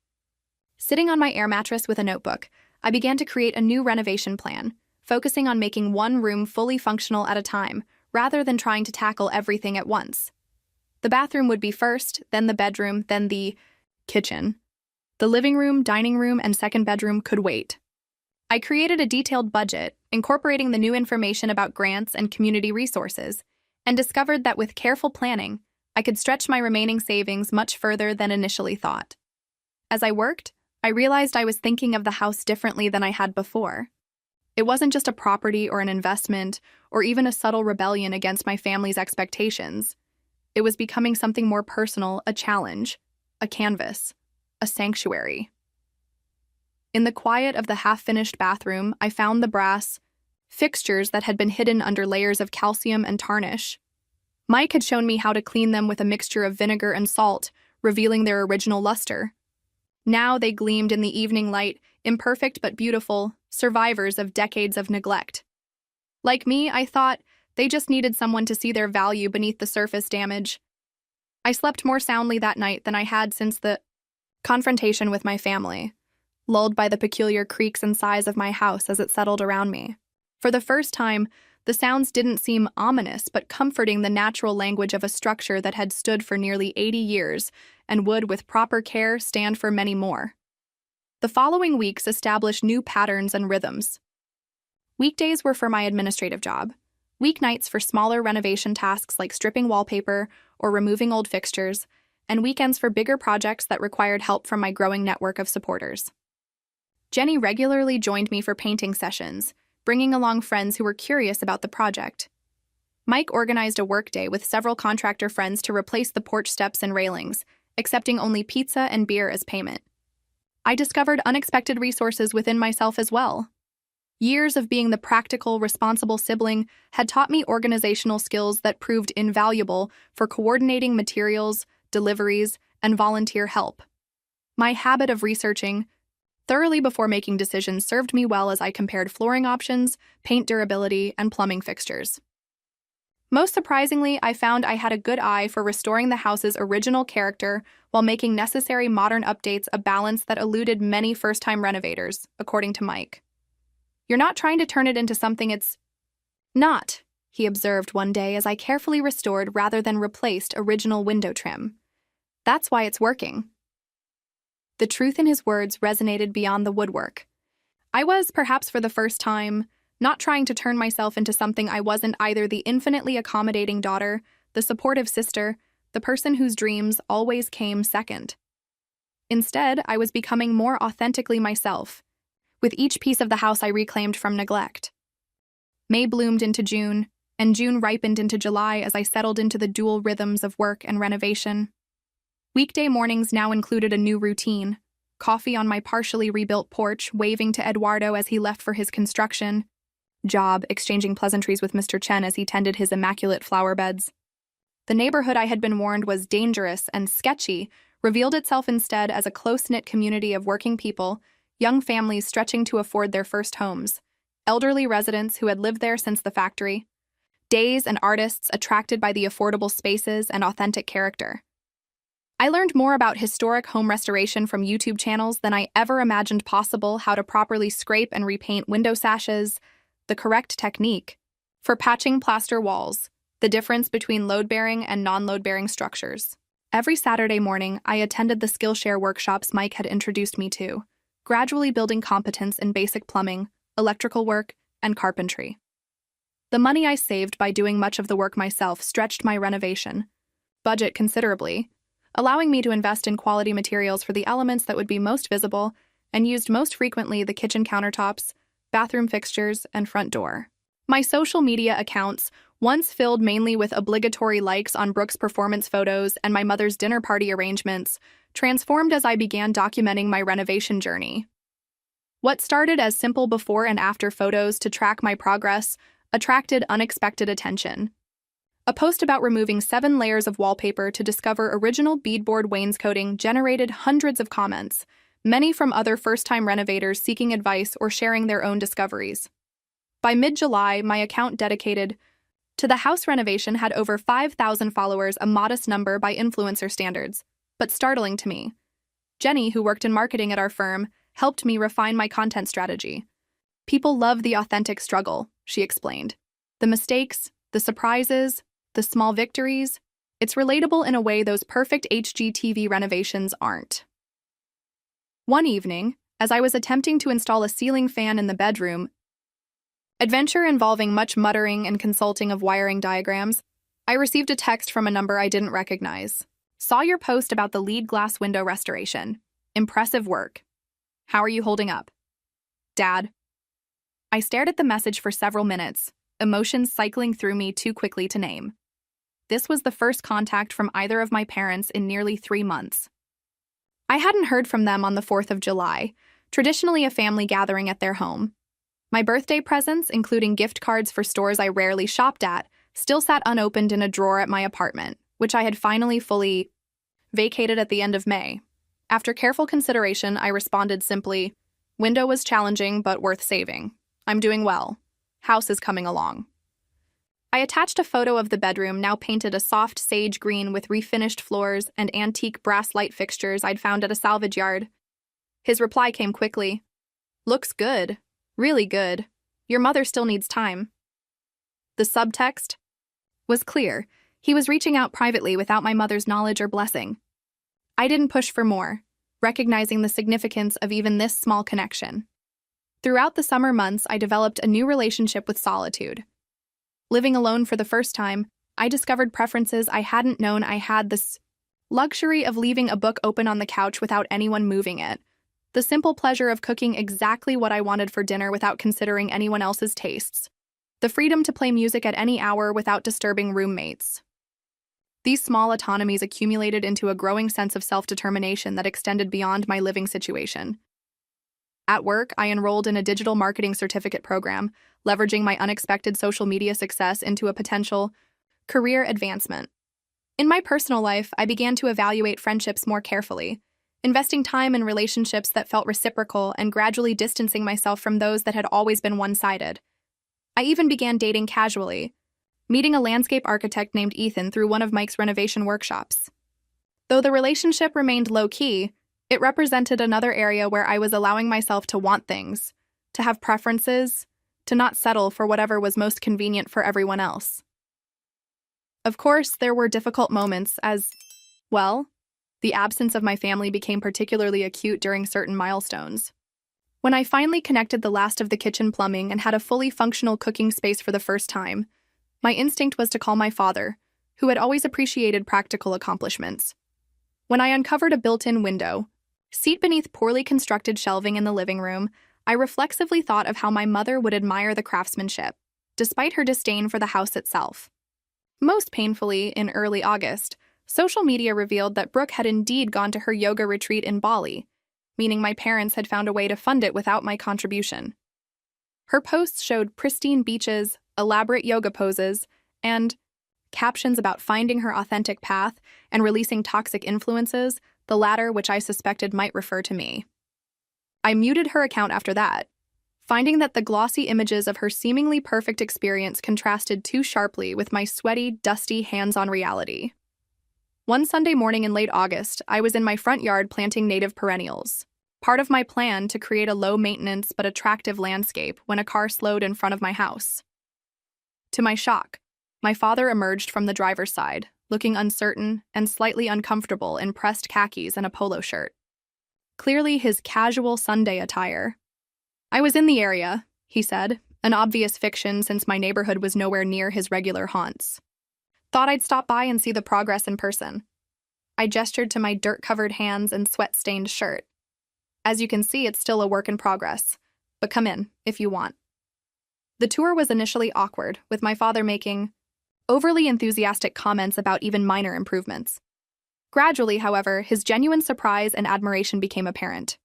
Sitting on my air mattress with a notebook, I began to create a new renovation plan, focusing on making one room fully functional at a time, rather than trying to tackle everything at once. The bathroom would be first, then the bedroom, then the kitchen. The living room, dining room, and second bedroom could wait. I created a detailed budget, incorporating the new information about grants and community resources, and discovered that with careful planning, I could stretch my remaining savings much further than initially thought. As I worked, I realized I was thinking of the house differently than I had before. It wasn't just a property or an investment, or even a subtle rebellion against my family's expectations. It was becoming something more personal, a challenge, a canvas, a sanctuary. In the quiet of the half-finished bathroom, I found the brass fixtures that had been hidden under layers of calcium and tarnish. Mike had shown me how to clean them with a mixture of vinegar and salt, revealing their original luster. Now they gleamed in the evening light, imperfect but beautiful, survivors of decades of neglect. Like me, I thought they just needed someone to see their value beneath the surface damage. I slept more soundly that night than I had since the confrontation with my family, lulled by the peculiar creaks and sighs of my house as it settled around me. For the first time, the sounds didn't seem ominous, but comforting, the natural language of a structure that had stood for nearly 80 years and would, with proper care, stand for many more. The following weeks established new patterns and rhythms. Weekdays were for my administrative job, weeknights for smaller renovation tasks like stripping wallpaper or removing old fixtures, and weekends for bigger projects that required help from my growing network of supporters. Jenny regularly joined me for painting sessions, bringing along friends who were curious about the project. Mike organized a workday with several contractor friends to replace the porch steps and railings, accepting only pizza and beer as payment. I discovered unexpected resources within myself as well. Years of being the practical, responsible sibling had taught me organizational skills that proved invaluable for coordinating materials, deliveries, and volunteer help. My habit of researching thoroughly before making decisions served me well as I compared flooring options, paint durability, and plumbing fixtures. Most surprisingly, I found I had a good eye for restoring the house's original character while making necessary modern updates, a balance that eluded many first-time renovators, according to Mike. "You're not trying to turn it into something it's not," he observed one day as I carefully restored rather than replaced original window trim. "That's why it's working." The truth in his words resonated beyond the woodwork. I was, perhaps for the first time, not trying to turn myself into something I wasn't, either the infinitely accommodating daughter, the supportive sister, the person whose dreams always came second. Instead, I was becoming more authentically myself, with each piece of the house I reclaimed from neglect. May bloomed into June, and June ripened into July as I settled into the dual rhythms of work and renovation. Weekday mornings now included a new routine: coffee on my partially rebuilt porch, waving to Eduardo as he left for his construction job, exchanging pleasantries with Mr. Chen as he tended his immaculate flower beds. The neighborhood I had been warned was dangerous and sketchy revealed itself instead as a close-knit community of working people, young families stretching to afford their first homes, elderly residents who had lived there since the factory, days and artists attracted by the affordable spaces and authentic character. I learned more about historic home restoration from YouTube channels than I ever imagined possible: how to properly scrape and repaint window sashes, the correct technique for patching plaster walls, the difference between load-bearing and non-load-bearing structures. Every Saturday morning, I attended the Skillshare workshops Mike had introduced me to, gradually building competence in basic plumbing, electrical work, and carpentry. The money I saved by doing much of the work myself stretched my renovation budget considerably, allowing me to invest in quality materials for the elements that would be most visible and used most frequently: the kitchen countertops, bathroom fixtures, and front door. My social media accounts, once filled mainly with obligatory likes on Brooke's performance photos and my mother's dinner party arrangements, transformed as I began documenting my renovation journey. What started as simple before and after photos to track my progress attracted unexpected attention. A post about removing 7 layers of wallpaper to discover original beadboard wainscoting generated hundreds of comments, many from other first-time renovators seeking advice or sharing their own discoveries. By mid-July, my account dedicated to the house renovation had over 5,000 followers, a modest number by influencer standards, but startling to me. Jenny, who worked in marketing at our firm, helped me refine my content strategy. People love the authentic struggle, she explained. The mistakes, the surprises, the small victories. It's relatable in a way those perfect HGTV renovations aren't. One evening, as I was attempting to install a ceiling fan in the bedroom, adventure involving much muttering and consulting of wiring diagrams, I received a text from a number I didn't recognize. Saw your post about the lead glass window restoration. Impressive work. How are you holding up? Dad. I stared at the message for several minutes, emotions cycling through me too quickly to name. This was the first contact from either of my parents in nearly 3 months. I hadn't heard from them on the 4th of July, traditionally a family gathering at their home. My birthday presents, including gift cards for stores I rarely shopped at, still sat unopened in a drawer at my apartment, which I had finally fully vacated at the end of May. After careful consideration, I responded simply, "Window was challenging, but worth saving. I'm doing well. House is coming along." I attached a photo of the bedroom, now painted a soft sage green with refinished floors and antique brass light fixtures I'd found at a salvage yard. His reply came quickly. "Looks good. Really good. Your mother still needs time." The subtext was clear. He was reaching out privately without my mother's knowledge or blessing. I didn't push for more, recognizing the significance of even this small connection. Throughout the summer months, I developed a new relationship with solitude. Living alone for the first time, I discovered preferences I hadn't known I had: this luxury of leaving a book open on the couch without anyone moving it, the simple pleasure of cooking exactly what I wanted for dinner without considering anyone else's tastes, the freedom to play music at any hour without disturbing roommates. These small autonomies accumulated into a growing sense of self-determination that extended beyond my living situation. At work, I enrolled in a digital marketing certificate program, leveraging my unexpected social media success into a potential career advancement. In my personal life, I began to evaluate friendships more carefully, investing time in relationships that felt reciprocal and gradually distancing myself from those that had always been one-sided. I even began dating casually, meeting a landscape architect named Ethan through one of Mike's renovation workshops. Though the relationship remained low-key, it represented another area where I was allowing myself to want things, to have preferences, to not settle for whatever was most convenient for everyone else. Of course, there were difficult moments as, well, the absence of my family became particularly acute during certain milestones. When I finally connected the last of the kitchen plumbing and had a fully functional cooking space for the first time, my instinct was to call my father, who had always appreciated practical accomplishments. When I uncovered a built-in window, seat beneath poorly constructed shelving in the living room, I reflexively thought of how my mother would admire the craftsmanship, despite her disdain for the house itself. Most painfully, in early August, social media revealed that Brooke had indeed gone to her yoga retreat in Bali, meaning my parents had found a way to fund it without my contribution. Her posts showed pristine beaches, elaborate yoga poses, and captions about finding her authentic path and releasing toxic influences, the latter which I suspected might refer to me. I muted her account after that, finding that the glossy images of her seemingly perfect experience contrasted too sharply with my sweaty, dusty hands-on reality. One Sunday morning in late August, I was in my front yard planting native perennials, part of my plan to create a low-maintenance but attractive landscape, when a car slowed in front of my house. To my shock, my father emerged from the driver's side, looking uncertain and slightly uncomfortable in pressed khakis and a polo shirt. Clearly his casual Sunday attire. "I was in the area," he said, an obvious fiction since my neighborhood was nowhere near his regular haunts. "Thought I'd stop by and see the progress in person." I gestured to my dirt-covered hands and sweat-stained shirt. "As you can see, it's still a work in progress, but come in, if you want." The tour was initially awkward, with my father making overly enthusiastic comments about even minor improvements. Gradually, however, his genuine surprise and admiration became apparent.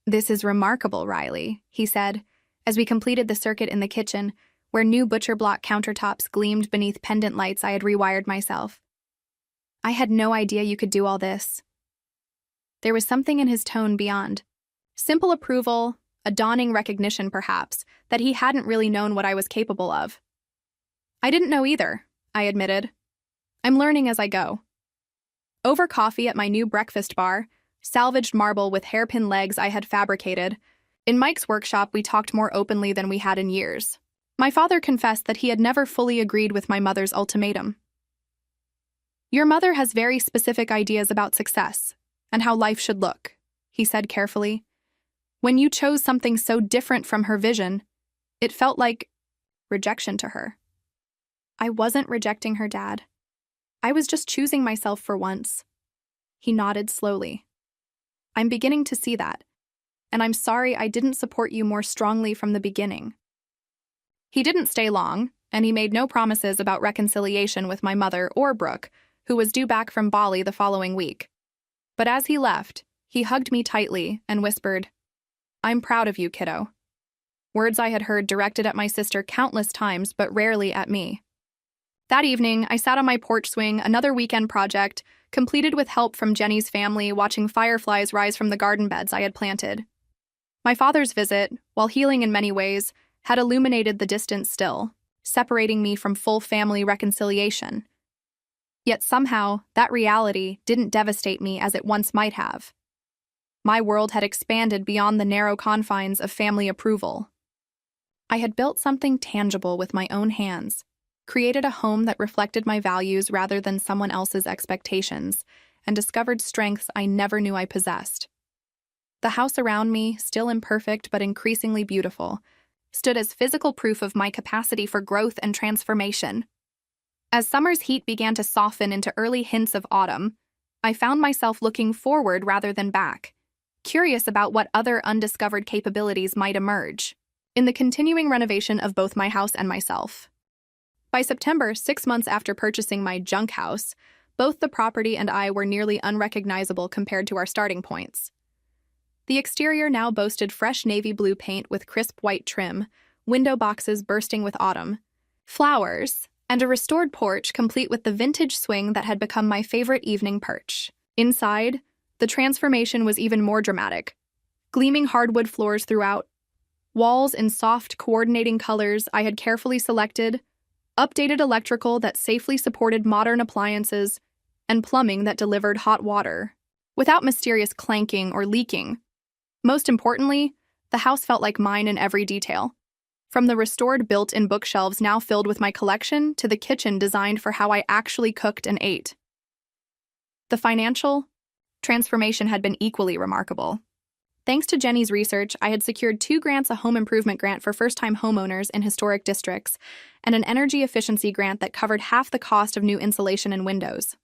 "This is remarkable, Riley," he said, as we completed the circuit in the kitchen, where new butcher block countertops gleamed beneath pendant lights I had rewired myself. "I had no idea you could do all this." There was something in his tone beyond simple approval, a dawning recognition, perhaps, that he hadn't really known what I was capable of. "I didn't know either," I admitted. "I'm learning as I go." Over coffee at my new breakfast bar, salvaged marble with hairpin legs I had fabricated, in Mike's workshop we talked more openly than we had in years. My father confessed that he had never fully agreed with my mother's ultimatum. "Your mother has very specific ideas about success and how life should look," he said carefully. "When you chose something so different from her vision, it felt like rejection to her." "I wasn't rejecting her, Dad. I was just choosing myself for once." He nodded slowly. "I'm beginning to see that, and I'm sorry I didn't support you more strongly from the beginning." He didn't stay long, and he made no promises about reconciliation with my mother or Brooke, who was due back from Bali the following week. But as he left, he hugged me tightly and whispered, "I'm proud of you, kiddo." Words I had heard directed at my sister countless times, but rarely at me. That evening, I sat on my porch swing, another weekend project, completed with help from Jenny's family, watching fireflies rise from the garden beds I had planted. My father's visit, while healing in many ways, had illuminated the distance still, separating me from full family reconciliation. Yet somehow, that reality didn't devastate me as it once might have. My world had expanded beyond the narrow confines of family approval. I had built something tangible with my own hands, created a home that reflected my values rather than someone else's expectations, and discovered strengths I never knew I possessed. The house around me, still imperfect but increasingly beautiful, stood as physical proof of my capacity for growth and transformation. As summer's heat began to soften into early hints of autumn, I found myself looking forward rather than back, curious about what other undiscovered capabilities might emerge in the continuing renovation of both my house and myself. By September, 6 months after purchasing my junk house, both the property and I were nearly unrecognizable compared to our starting points. The exterior now boasted fresh navy blue paint with crisp white trim, window boxes bursting with autumn, flowers, and a restored porch complete with the vintage swing that had become my favorite evening perch. Inside, the transformation was even more dramatic. Gleaming hardwood floors throughout, walls in soft, coordinating colors I had carefully selected, updated electrical that safely supported modern appliances, and plumbing that delivered hot water, without mysterious clanking or leaking. Most importantly, the house felt like mine in every detail. From the restored built-in bookshelves now filled with my collection to the kitchen designed for how I actually cooked and ate. The financial transformation had been equally remarkable. Thanks to Jenny's research, I had secured 2 grants, a home improvement grant for first-time homeowners in historic districts, and an energy efficiency grant that covered half the cost of new insulation and windows.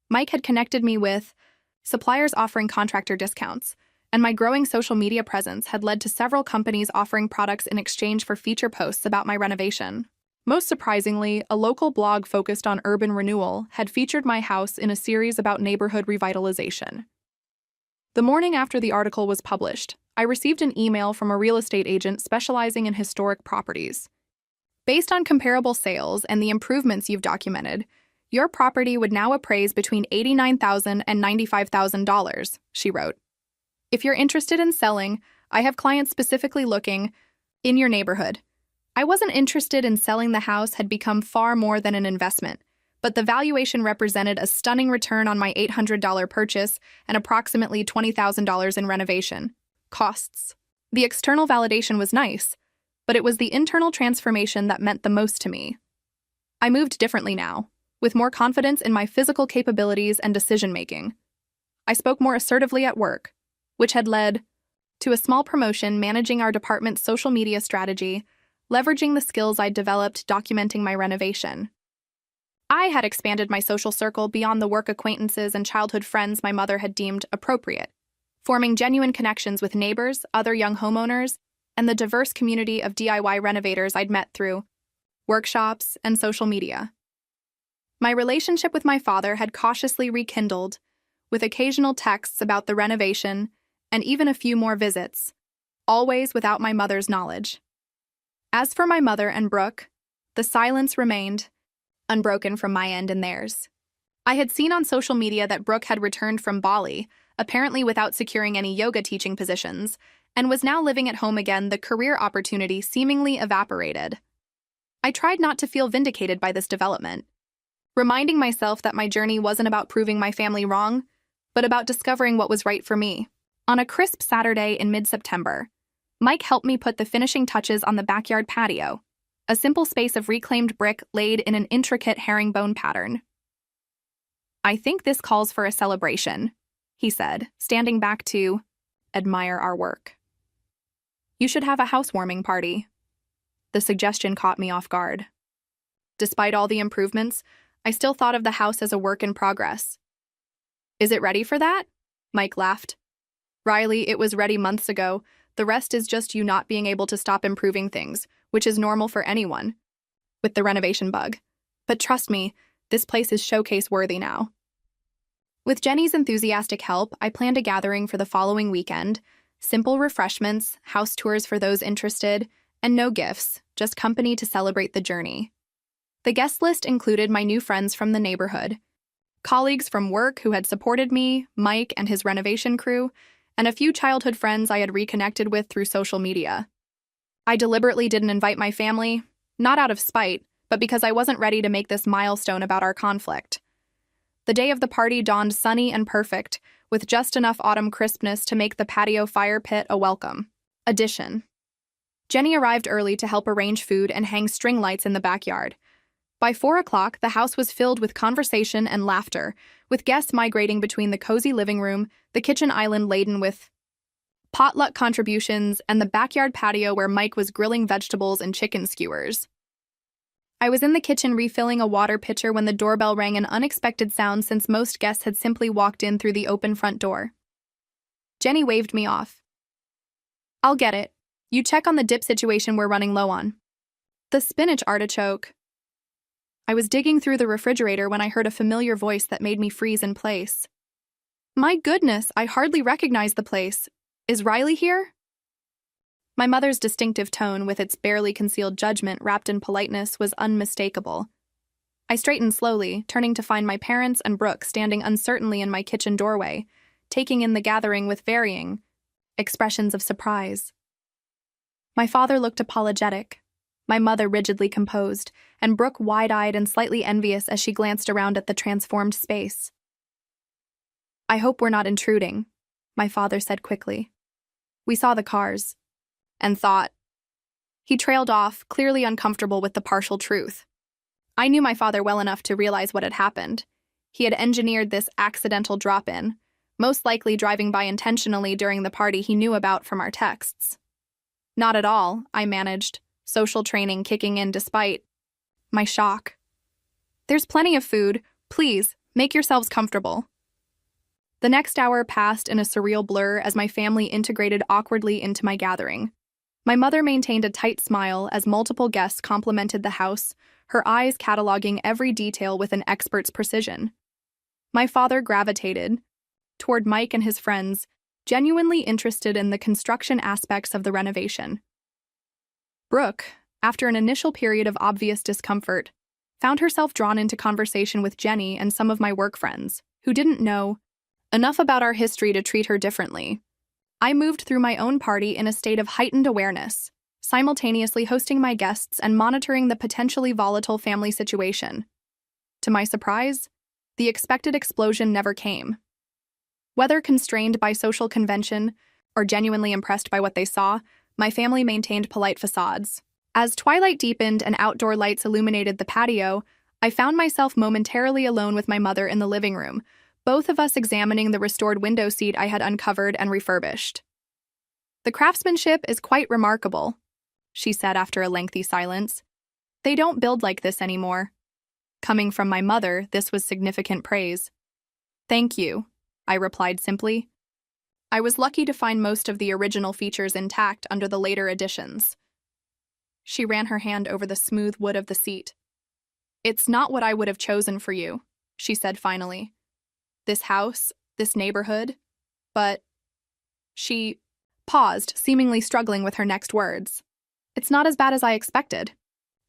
Mike had connected me with suppliers offering contractor discounts, and my growing social media presence had led to several companies offering products in exchange for feature posts about my renovation. Most surprisingly, a local blog focused on urban renewal had featured my house in a series about neighborhood revitalization. The morning after the article was published, I received an email from a real estate agent specializing in historic properties. "Based on comparable sales and the improvements you've documented, your property would now appraise between $89,000 and $95,000, she wrote. If you're interested in selling, I have clients specifically looking in your neighborhood. I wasn't interested in selling. The house had become far more than an investment, but the valuation represented a stunning return on my $800 purchase and approximately $20,000 in renovation costs. The external validation was nice, but it was the internal transformation that meant the most to me. I moved differently now, with more confidence in my physical capabilities and decision-making. I spoke more assertively at work, which had led to a small promotion managing our department's social media strategy, leveraging the skills I'd developed documenting my renovation. I had expanded my social circle beyond the work acquaintances and childhood friends my mother had deemed appropriate, forming genuine connections with neighbors, other young homeowners, and the diverse community of DIY renovators I'd met through workshops and social media. My relationship with my father had cautiously rekindled, with occasional texts about the renovation and even a few more visits, always without my mother's knowledge. As for my mother and Brooke, the silence remained, unbroken from my end and theirs. I had seen on social media that Brooke had returned from Bali, apparently without securing any yoga teaching positions, and was now living at home again. The career opportunity seemingly evaporated. I tried not to feel vindicated by this development, reminding myself that my journey wasn't about proving my family wrong, but about discovering what was right for me. On a crisp Saturday in mid-September, Mike helped me put the finishing touches on the backyard patio, a simple space of reclaimed brick laid in an intricate herringbone pattern. "I think this calls for a celebration," he said, standing back to admire our work. "You should have a housewarming party." The suggestion caught me off guard. Despite all the improvements, I still thought of the house as a work in progress. "Is it ready for that?" Mike laughed. "Riley, it was ready months ago. The rest is just you not being able to stop improving things, which is normal for anyone with the renovation bug. But trust me, this place is showcase-worthy now." With Jenny's enthusiastic help, I planned a gathering for the following weekend: simple refreshments, house tours for those interested, and no gifts, just company to celebrate the journey. The guest list included my new friends from the neighborhood, colleagues from work who had supported me, Mike and his renovation crew, and a few childhood friends I had reconnected with through social media. I deliberately didn't invite my family, not out of spite, but because I wasn't ready to make this milestone about our conflict. The day of the party dawned sunny and perfect, with just enough autumn crispness to make the patio fire pit a welcome addition. Jenny arrived early to help arrange food and hang string lights in the backyard. By 4 o'clock, the house was filled with conversation and laughter, with guests migrating between the cozy living room, the kitchen island laden with potluck contributions, and the backyard patio where Mike was grilling vegetables and chicken skewers. I was in the kitchen refilling a water pitcher when the doorbell rang, an unexpected sound since most guests had simply walked in through the open front door. Jenny waved me off. "I'll get it. You check on the dip situation we're running low on." "The spinach artichoke." I was digging through the refrigerator when I heard a familiar voice that made me freeze in place. My goodness, I hardly recognized the place. "Is Riley here?" My mother's distinctive tone, with its barely concealed judgment wrapped in politeness, was unmistakable. I straightened slowly, turning to find my parents and Brooke standing uncertainly in my kitchen doorway, taking in the gathering with varying expressions of surprise. My father looked apologetic, my mother rigidly composed, and Brooke wide-eyed and slightly envious as she glanced around at the transformed space. "I hope we're not intruding," my father said quickly. "We saw the cars and thought—" He trailed off, clearly uncomfortable with the partial truth. I knew my father well enough to realize what had happened. He had engineered this accidental drop-in, most likely driving by intentionally during the party he knew about from our texts. "Not at all," I managed, social training kicking in despite my shock. "There's plenty of food. Please, make yourselves comfortable." The next hour passed in a surreal blur as my family integrated awkwardly into my gathering. My mother maintained a tight smile as multiple guests complimented the house, her eyes cataloging every detail with an expert's precision. My father gravitated toward Mike and his friends, genuinely interested in the construction aspects of the renovation. Brooke, after an initial period of obvious discomfort, found herself drawn into conversation with Jenny and some of my work friends, who didn't know enough about our history to treat her differently. I moved through my own party in a state of heightened awareness, simultaneously hosting my guests and monitoring the potentially volatile family situation. To my surprise, the expected explosion never came. Whether constrained by social convention or genuinely impressed by what they saw, my family maintained polite facades. As twilight deepened and outdoor lights illuminated the patio, I found myself momentarily alone with my mother in the living room, both of us examining the restored window seat I had uncovered and refurbished. "The craftsmanship is quite remarkable," she said after a lengthy silence. "They don't build like this anymore." Coming from my mother, this was significant praise. "Thank you," I replied simply. I was lucky to find most of the original features intact under the later additions. She ran her hand over the smooth wood of the seat. "It's not what I would have chosen for you," she said finally. "This house, this neighborhood, but—" She paused, seemingly struggling with her next words. "It's not as bad as I expected."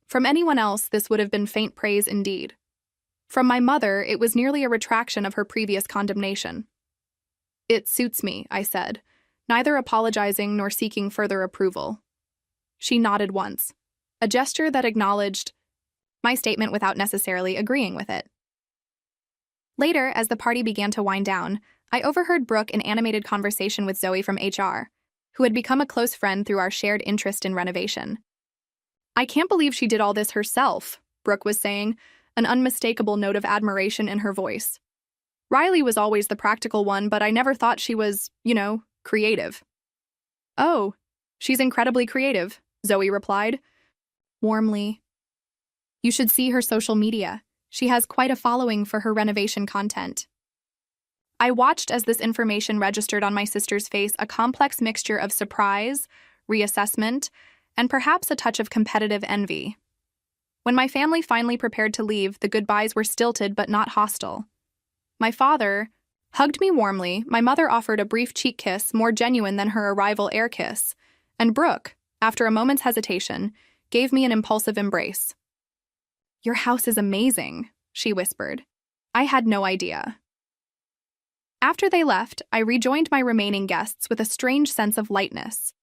From anyone else, this would have been faint praise indeed. From my mother, it was nearly a retraction of her previous condemnation. "It suits me," I said, neither apologizing nor seeking further approval. She nodded once, a gesture that acknowledged my statement without necessarily agreeing with it. Later, as the party began to wind down, I overheard Brooke in animated conversation with Zoe from HR, who had become a close friend through our shared interest in renovation. "I can't believe she did all this herself," Brooke was saying, an unmistakable note of admiration in her voice. "Riley was always the practical one, but I never thought she was, creative." "Oh, she's incredibly creative," Zoe replied, warmly. "You should see her social media. She has quite a following for her renovation content." I watched as this information registered on my sister's face, a complex mixture of surprise, reassessment, and perhaps a touch of competitive envy. When my family finally prepared to leave, the goodbyes were stilted but not hostile. My father hugged me warmly, my mother offered a brief cheek kiss more genuine than her arrival air kiss, and Brooke, after a moment's hesitation, gave me an impulsive embrace. "Your house is amazing," she whispered. I had no idea. After they left, I rejoined my remaining guests with a strange sense of lightness.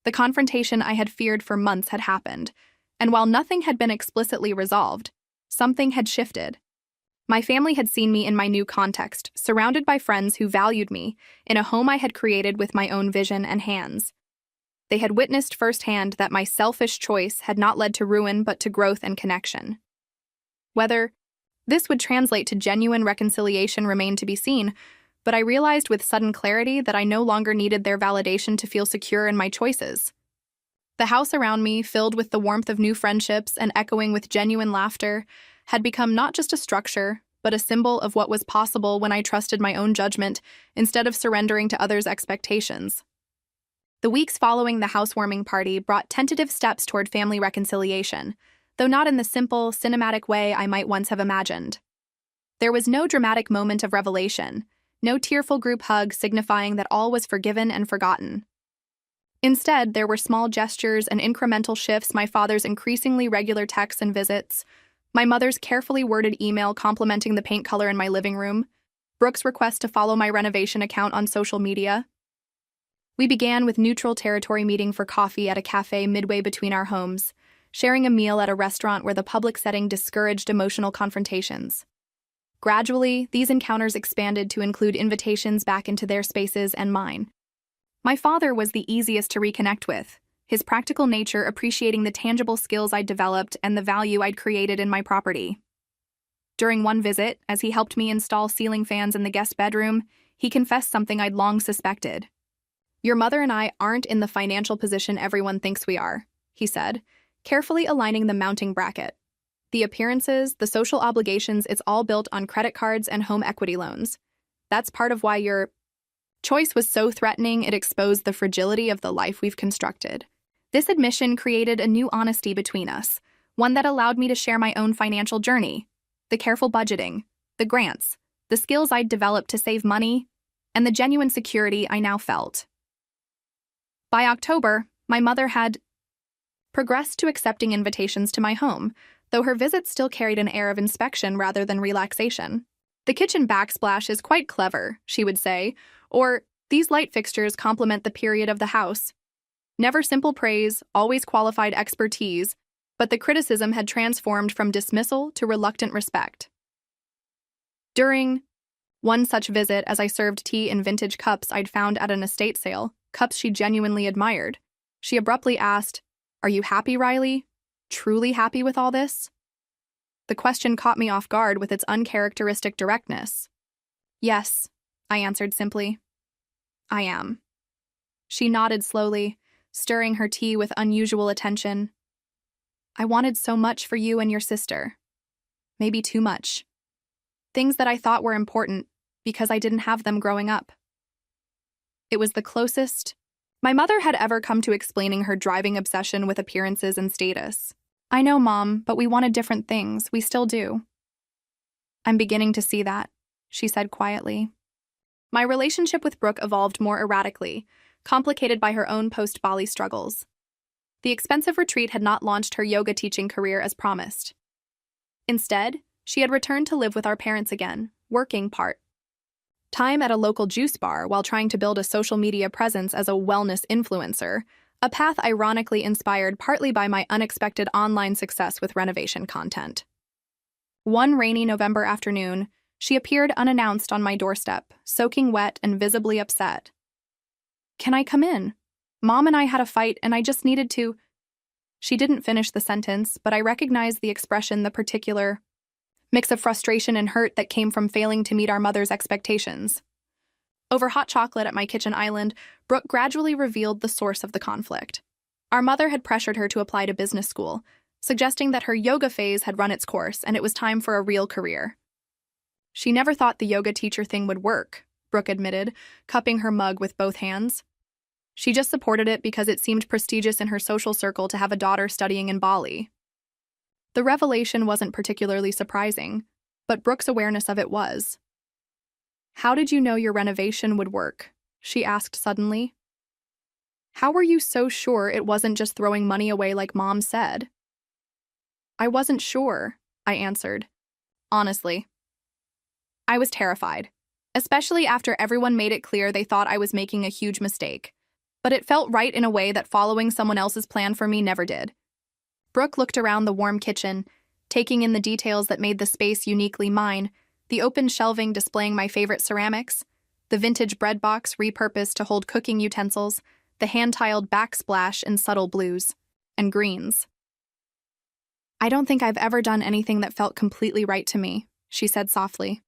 The confrontation I had feared for months had happened, and while nothing had been explicitly resolved, something had shifted. My family had seen me in my new context, surrounded by friends who valued me, in a home I had created with my own vision and hands. They had witnessed firsthand that my selfish choice had not led to ruin but to growth and connection. Whether this would translate to genuine reconciliation remained to be seen, but I realized with sudden clarity that I no longer needed their validation to feel secure in my choices. The house around me, filled with the warmth of new friendships and echoing with genuine laughter, had become not just a structure, but a symbol of what was possible when I trusted my own judgment instead of surrendering to others' expectations. The weeks following the housewarming party brought tentative steps toward family reconciliation, though not in the simple, cinematic way I might once have imagined. There was no dramatic moment of revelation, no tearful group hug signifying that all was forgiven and forgotten. Instead, there were small gestures and incremental shifts, my father's increasingly regular texts and visits, my mother's carefully worded email complimenting the paint color in my living room, Brooke's request to follow my renovation account on social media. We began with neutral territory meeting for coffee at a cafe midway between our homes, sharing a meal at a restaurant where the public setting discouraged emotional confrontations. Gradually, these encounters expanded to include invitations back into their spaces and mine. My father was the easiest to reconnect with, his practical nature appreciating the tangible skills I'd developed and the value I'd created in my property. During one visit, as he helped me install ceiling fans in the guest bedroom, he confessed something I'd long suspected. "Your mother and I aren't in the financial position everyone thinks we are," he said, carefully aligning the mounting bracket. "The appearances, the social obligations, it's all built on credit cards and home equity loans. That's part of why your choice was so threatening it exposed the fragility of the life we've constructed." This admission created a new honesty between us, one that allowed me to share my own financial journey, the careful budgeting, the grants, the skills I'd developed to save money, and the genuine security I now felt. By October, my mother had progressed to accepting invitations to my home, though her visits still carried an air of inspection rather than relaxation. "The kitchen backsplash is quite clever," she would say, or These light fixtures complement the period of the house. Never simple praise, always qualified expertise, but the criticism had transformed from dismissal to reluctant respect. During one such visit, as I served tea in vintage cups I'd found at an estate sale, cups she genuinely admired, she abruptly asked, "Are you happy, Riley? Truly happy with all this?" The question caught me off guard with its uncharacteristic directness. "Yes," I answered simply. "I am." She nodded slowly, stirring her tea with unusual attention. "I wanted so much for you and your sister. Maybe too much. Things that I thought were important because I didn't have them growing up." It was the closest my mother had ever come to explaining her driving obsession with appearances and status. "I know, Mom, but we wanted different things. We still do." "I'm beginning to see that," she said quietly. My relationship with Brooke evolved more erratically, complicated by her own post-Bali struggles. The expensive retreat had not launched her yoga teaching career as promised. Instead, she had returned to live with our parents again, working part-time at a local juice bar while trying to build a social media presence as a wellness influencer, a path ironically inspired partly by my unexpected online success with renovation content. One rainy November afternoon, she appeared unannounced on my doorstep, soaking wet and visibly upset. "Can I come in? Mom and I had a fight and I just needed to—" She didn't finish the sentence, but I recognized the expression, the particular mix of frustration and hurt that came from failing to meet our mother's expectations. Over hot chocolate at my kitchen island, Brooke gradually revealed the source of the conflict. Our mother had pressured her to apply to business school, suggesting that her yoga phase had run its course and it was time for a real career. "She never thought the yoga teacher thing would work," Brooke admitted, cupping her mug with both hands. "She just supported it because it seemed prestigious in her social circle to have a daughter studying in Bali." The revelation wasn't particularly surprising, but Brooke's awareness of it was. "How did you know your renovation would work?" she asked suddenly. "How were you so sure it wasn't just throwing money away like Mom said?" "I wasn't sure," I answered. Honestly, I was terrified, especially after everyone made it clear they thought I was making a huge mistake. But it felt right in a way that following someone else's plan for me never did. Brooke looked around the warm kitchen, taking in the details that made the space uniquely mine, the open shelving displaying my favorite ceramics, the vintage bread box repurposed to hold cooking utensils, the hand-tiled backsplash in subtle blues and greens. "I don't think I've ever done anything that felt completely right to me," she said softly.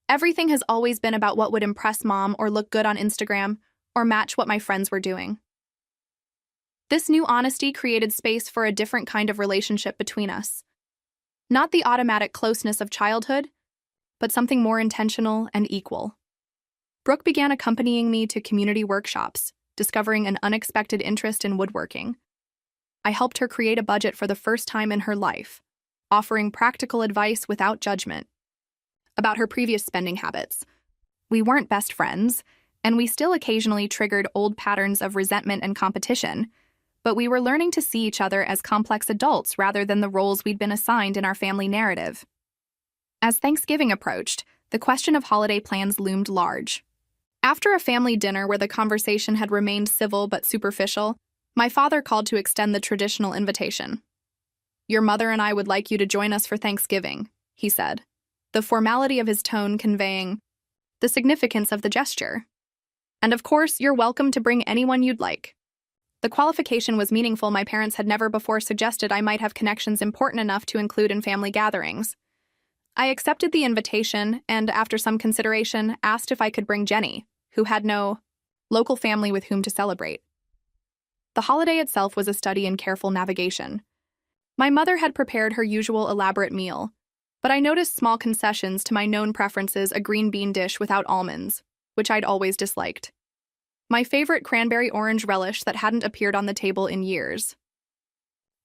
"Everything has always been about what would impress Mom or look good on Instagram or match what my friends were doing." This new honesty created space for a different kind of relationship between us. Not the automatic closeness of childhood, but something more intentional and equal. Brooke began accompanying me to community workshops, discovering an unexpected interest in woodworking. I helped her create a budget for the first time in her life, offering practical advice without judgment. About her previous spending habits. We weren't best friends, and we still occasionally triggered old patterns of resentment and competition, but we were learning to see each other as complex adults rather than the roles we'd been assigned in our family narrative. As Thanksgiving approached, the question of holiday plans loomed large. After a family dinner where the conversation had remained civil but superficial, my father called to extend the traditional invitation. "Your mother and I would like you to join us for Thanksgiving," he said, the formality of his tone conveying the significance of the gesture. "And of course, you're welcome to bring anyone you'd like." The qualification was meaningful. My parents had never before suggested I might have connections important enough to include in family gatherings. I accepted the invitation and, after some consideration, asked if I could bring Jenny, who had no local family with whom to celebrate. The holiday itself was a study in careful navigation. My mother had prepared her usual elaborate meal, but I noticed small concessions to my known preferences: a green bean dish without almonds, which I'd always disliked. My favorite cranberry orange relish that hadn't appeared on the table in years.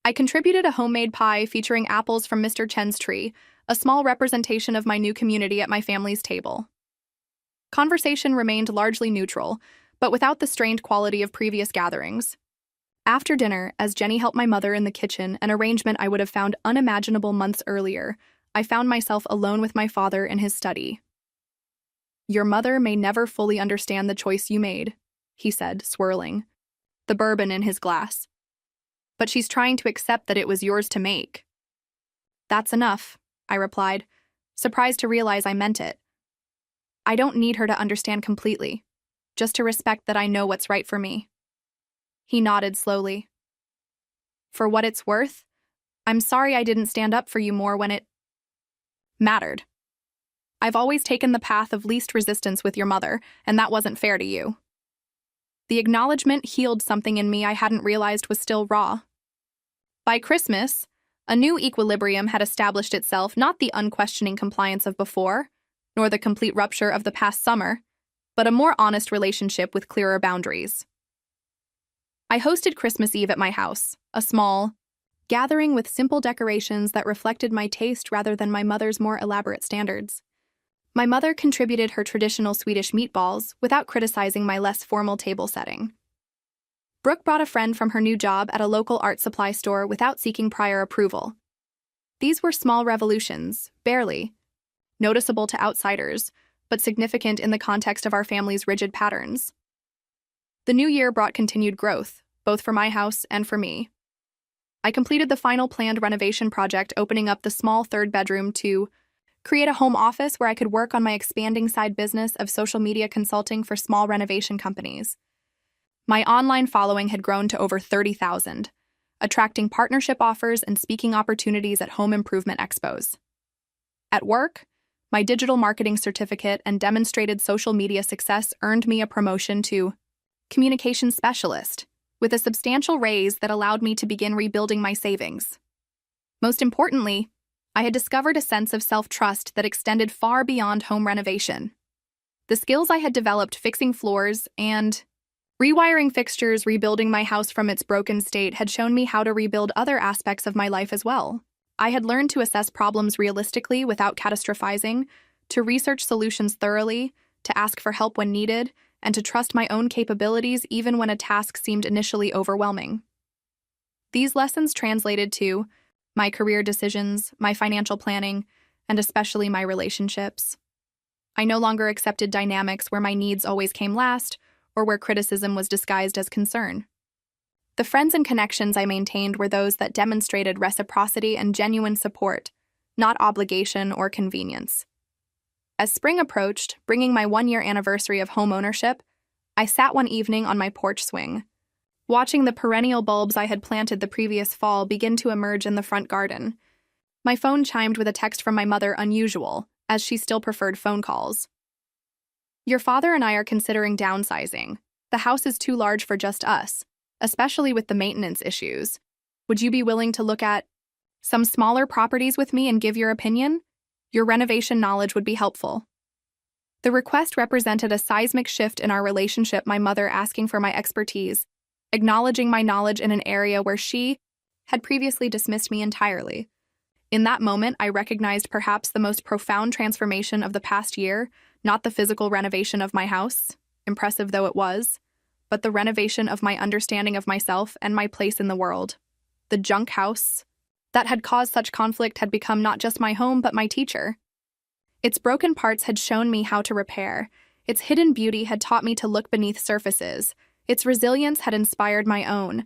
I contributed a homemade pie featuring apples from Mr. Chen's tree, a small representation of my new community at my family's table. Conversation remained largely neutral, but without the strained quality of previous gatherings. After dinner, as Jenny helped my mother in the kitchen, an arrangement I would have found unimaginable months earlier, I found myself alone with my father in his study. Your mother may never fully understand the choice you made, he said, swirling the bourbon in his glass. But she's trying to accept that it was yours to make. That's enough, I replied, surprised to realize I meant it. I don't need her to understand completely, just to respect that I know what's right for me. He nodded slowly. For what it's worth, I'm sorry I didn't stand up for you more when it mattered. I've always taken the path of least resistance with your mother, and that wasn't fair to you. The acknowledgement healed something in me I hadn't realized was still raw. By Christmas, a new equilibrium had established itself, not the unquestioning compliance of before, nor the complete rupture of the past summer, but a more honest relationship with clearer boundaries. I hosted Christmas Eve at my house, a small gathering with simple decorations that reflected my taste rather than my mother's more elaborate standards. My mother contributed her traditional Swedish meatballs without criticizing my less formal table setting. Brooke brought a friend from her new job at a local art supply store without seeking prior approval. These were small revolutions, barely noticeable to outsiders, but significant in the context of our family's rigid patterns. The new year brought continued growth, both for my house and for me. I completed the final planned renovation project, opening up the small third bedroom to create a home office where I could work on my expanding side business of social media consulting for small renovation companies. My online following had grown to over 30,000, attracting partnership offers and speaking opportunities at home improvement expos. At work, my digital marketing certificate and demonstrated social media success earned me a promotion to communications specialist, with a substantial raise that allowed me to begin rebuilding my savings. Most importantly, I had discovered a sense of self-trust that extended far beyond home renovation. The skills I had developed fixing floors and rewiring fixtures, rebuilding my house from its broken state, had shown me how to rebuild other aspects of my life as well. I had learned to assess problems realistically without catastrophizing, to research solutions thoroughly, to ask for help when needed, and to trust my own capabilities even when a task seemed initially overwhelming. These lessons translated to my career decisions, my financial planning, and especially my relationships. I no longer accepted dynamics where my needs always came last or where criticism was disguised as concern. The friends and connections I maintained were those that demonstrated reciprocity and genuine support, not obligation or convenience. As spring approached, bringing my 1-year anniversary of home ownership, I sat one evening on my porch swing, watching the perennial bulbs I had planted the previous fall begin to emerge in the front garden. My phone chimed with a text from my mother, unusual, as she still preferred phone calls. Your father and I are considering downsizing. The house is too large for just us, especially with the maintenance issues. Would you be willing to look at some smaller properties with me and give your opinion? Your renovation knowledge would be helpful. The request represented a seismic shift in our relationship, my mother asking for my expertise, acknowledging my knowledge in an area where she had previously dismissed me entirely. In that moment, I recognized perhaps the most profound transformation of the past year, not the physical renovation of my house, impressive though it was, but the renovation of my understanding of myself and my place in the world. The junk house that had caused such conflict had become not just my home, but my teacher. Its broken parts had shown me how to repair. Its hidden beauty had taught me to look beneath surfaces. Its resilience had inspired my own.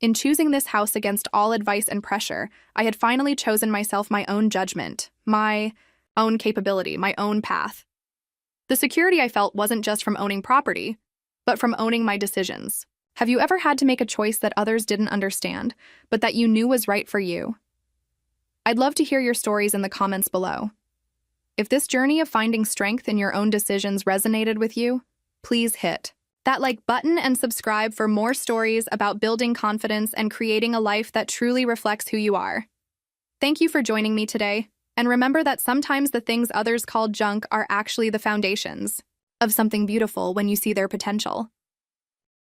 In choosing this house against all advice and pressure, I had finally chosen myself, my own judgment, my own capability, my own path. The security I felt wasn't just from owning property, but from owning my decisions. Have you ever had to make a choice that others didn't understand, but that you knew was right for you? I'd love to hear your stories in the comments below. If this journey of finding strength in your own decisions resonated with you, please hit that like button and subscribe for more stories about building confidence and creating a life that truly reflects who you are. Thank you for joining me today, and remember that sometimes the things others call junk are actually the foundations of something beautiful when you see their potential.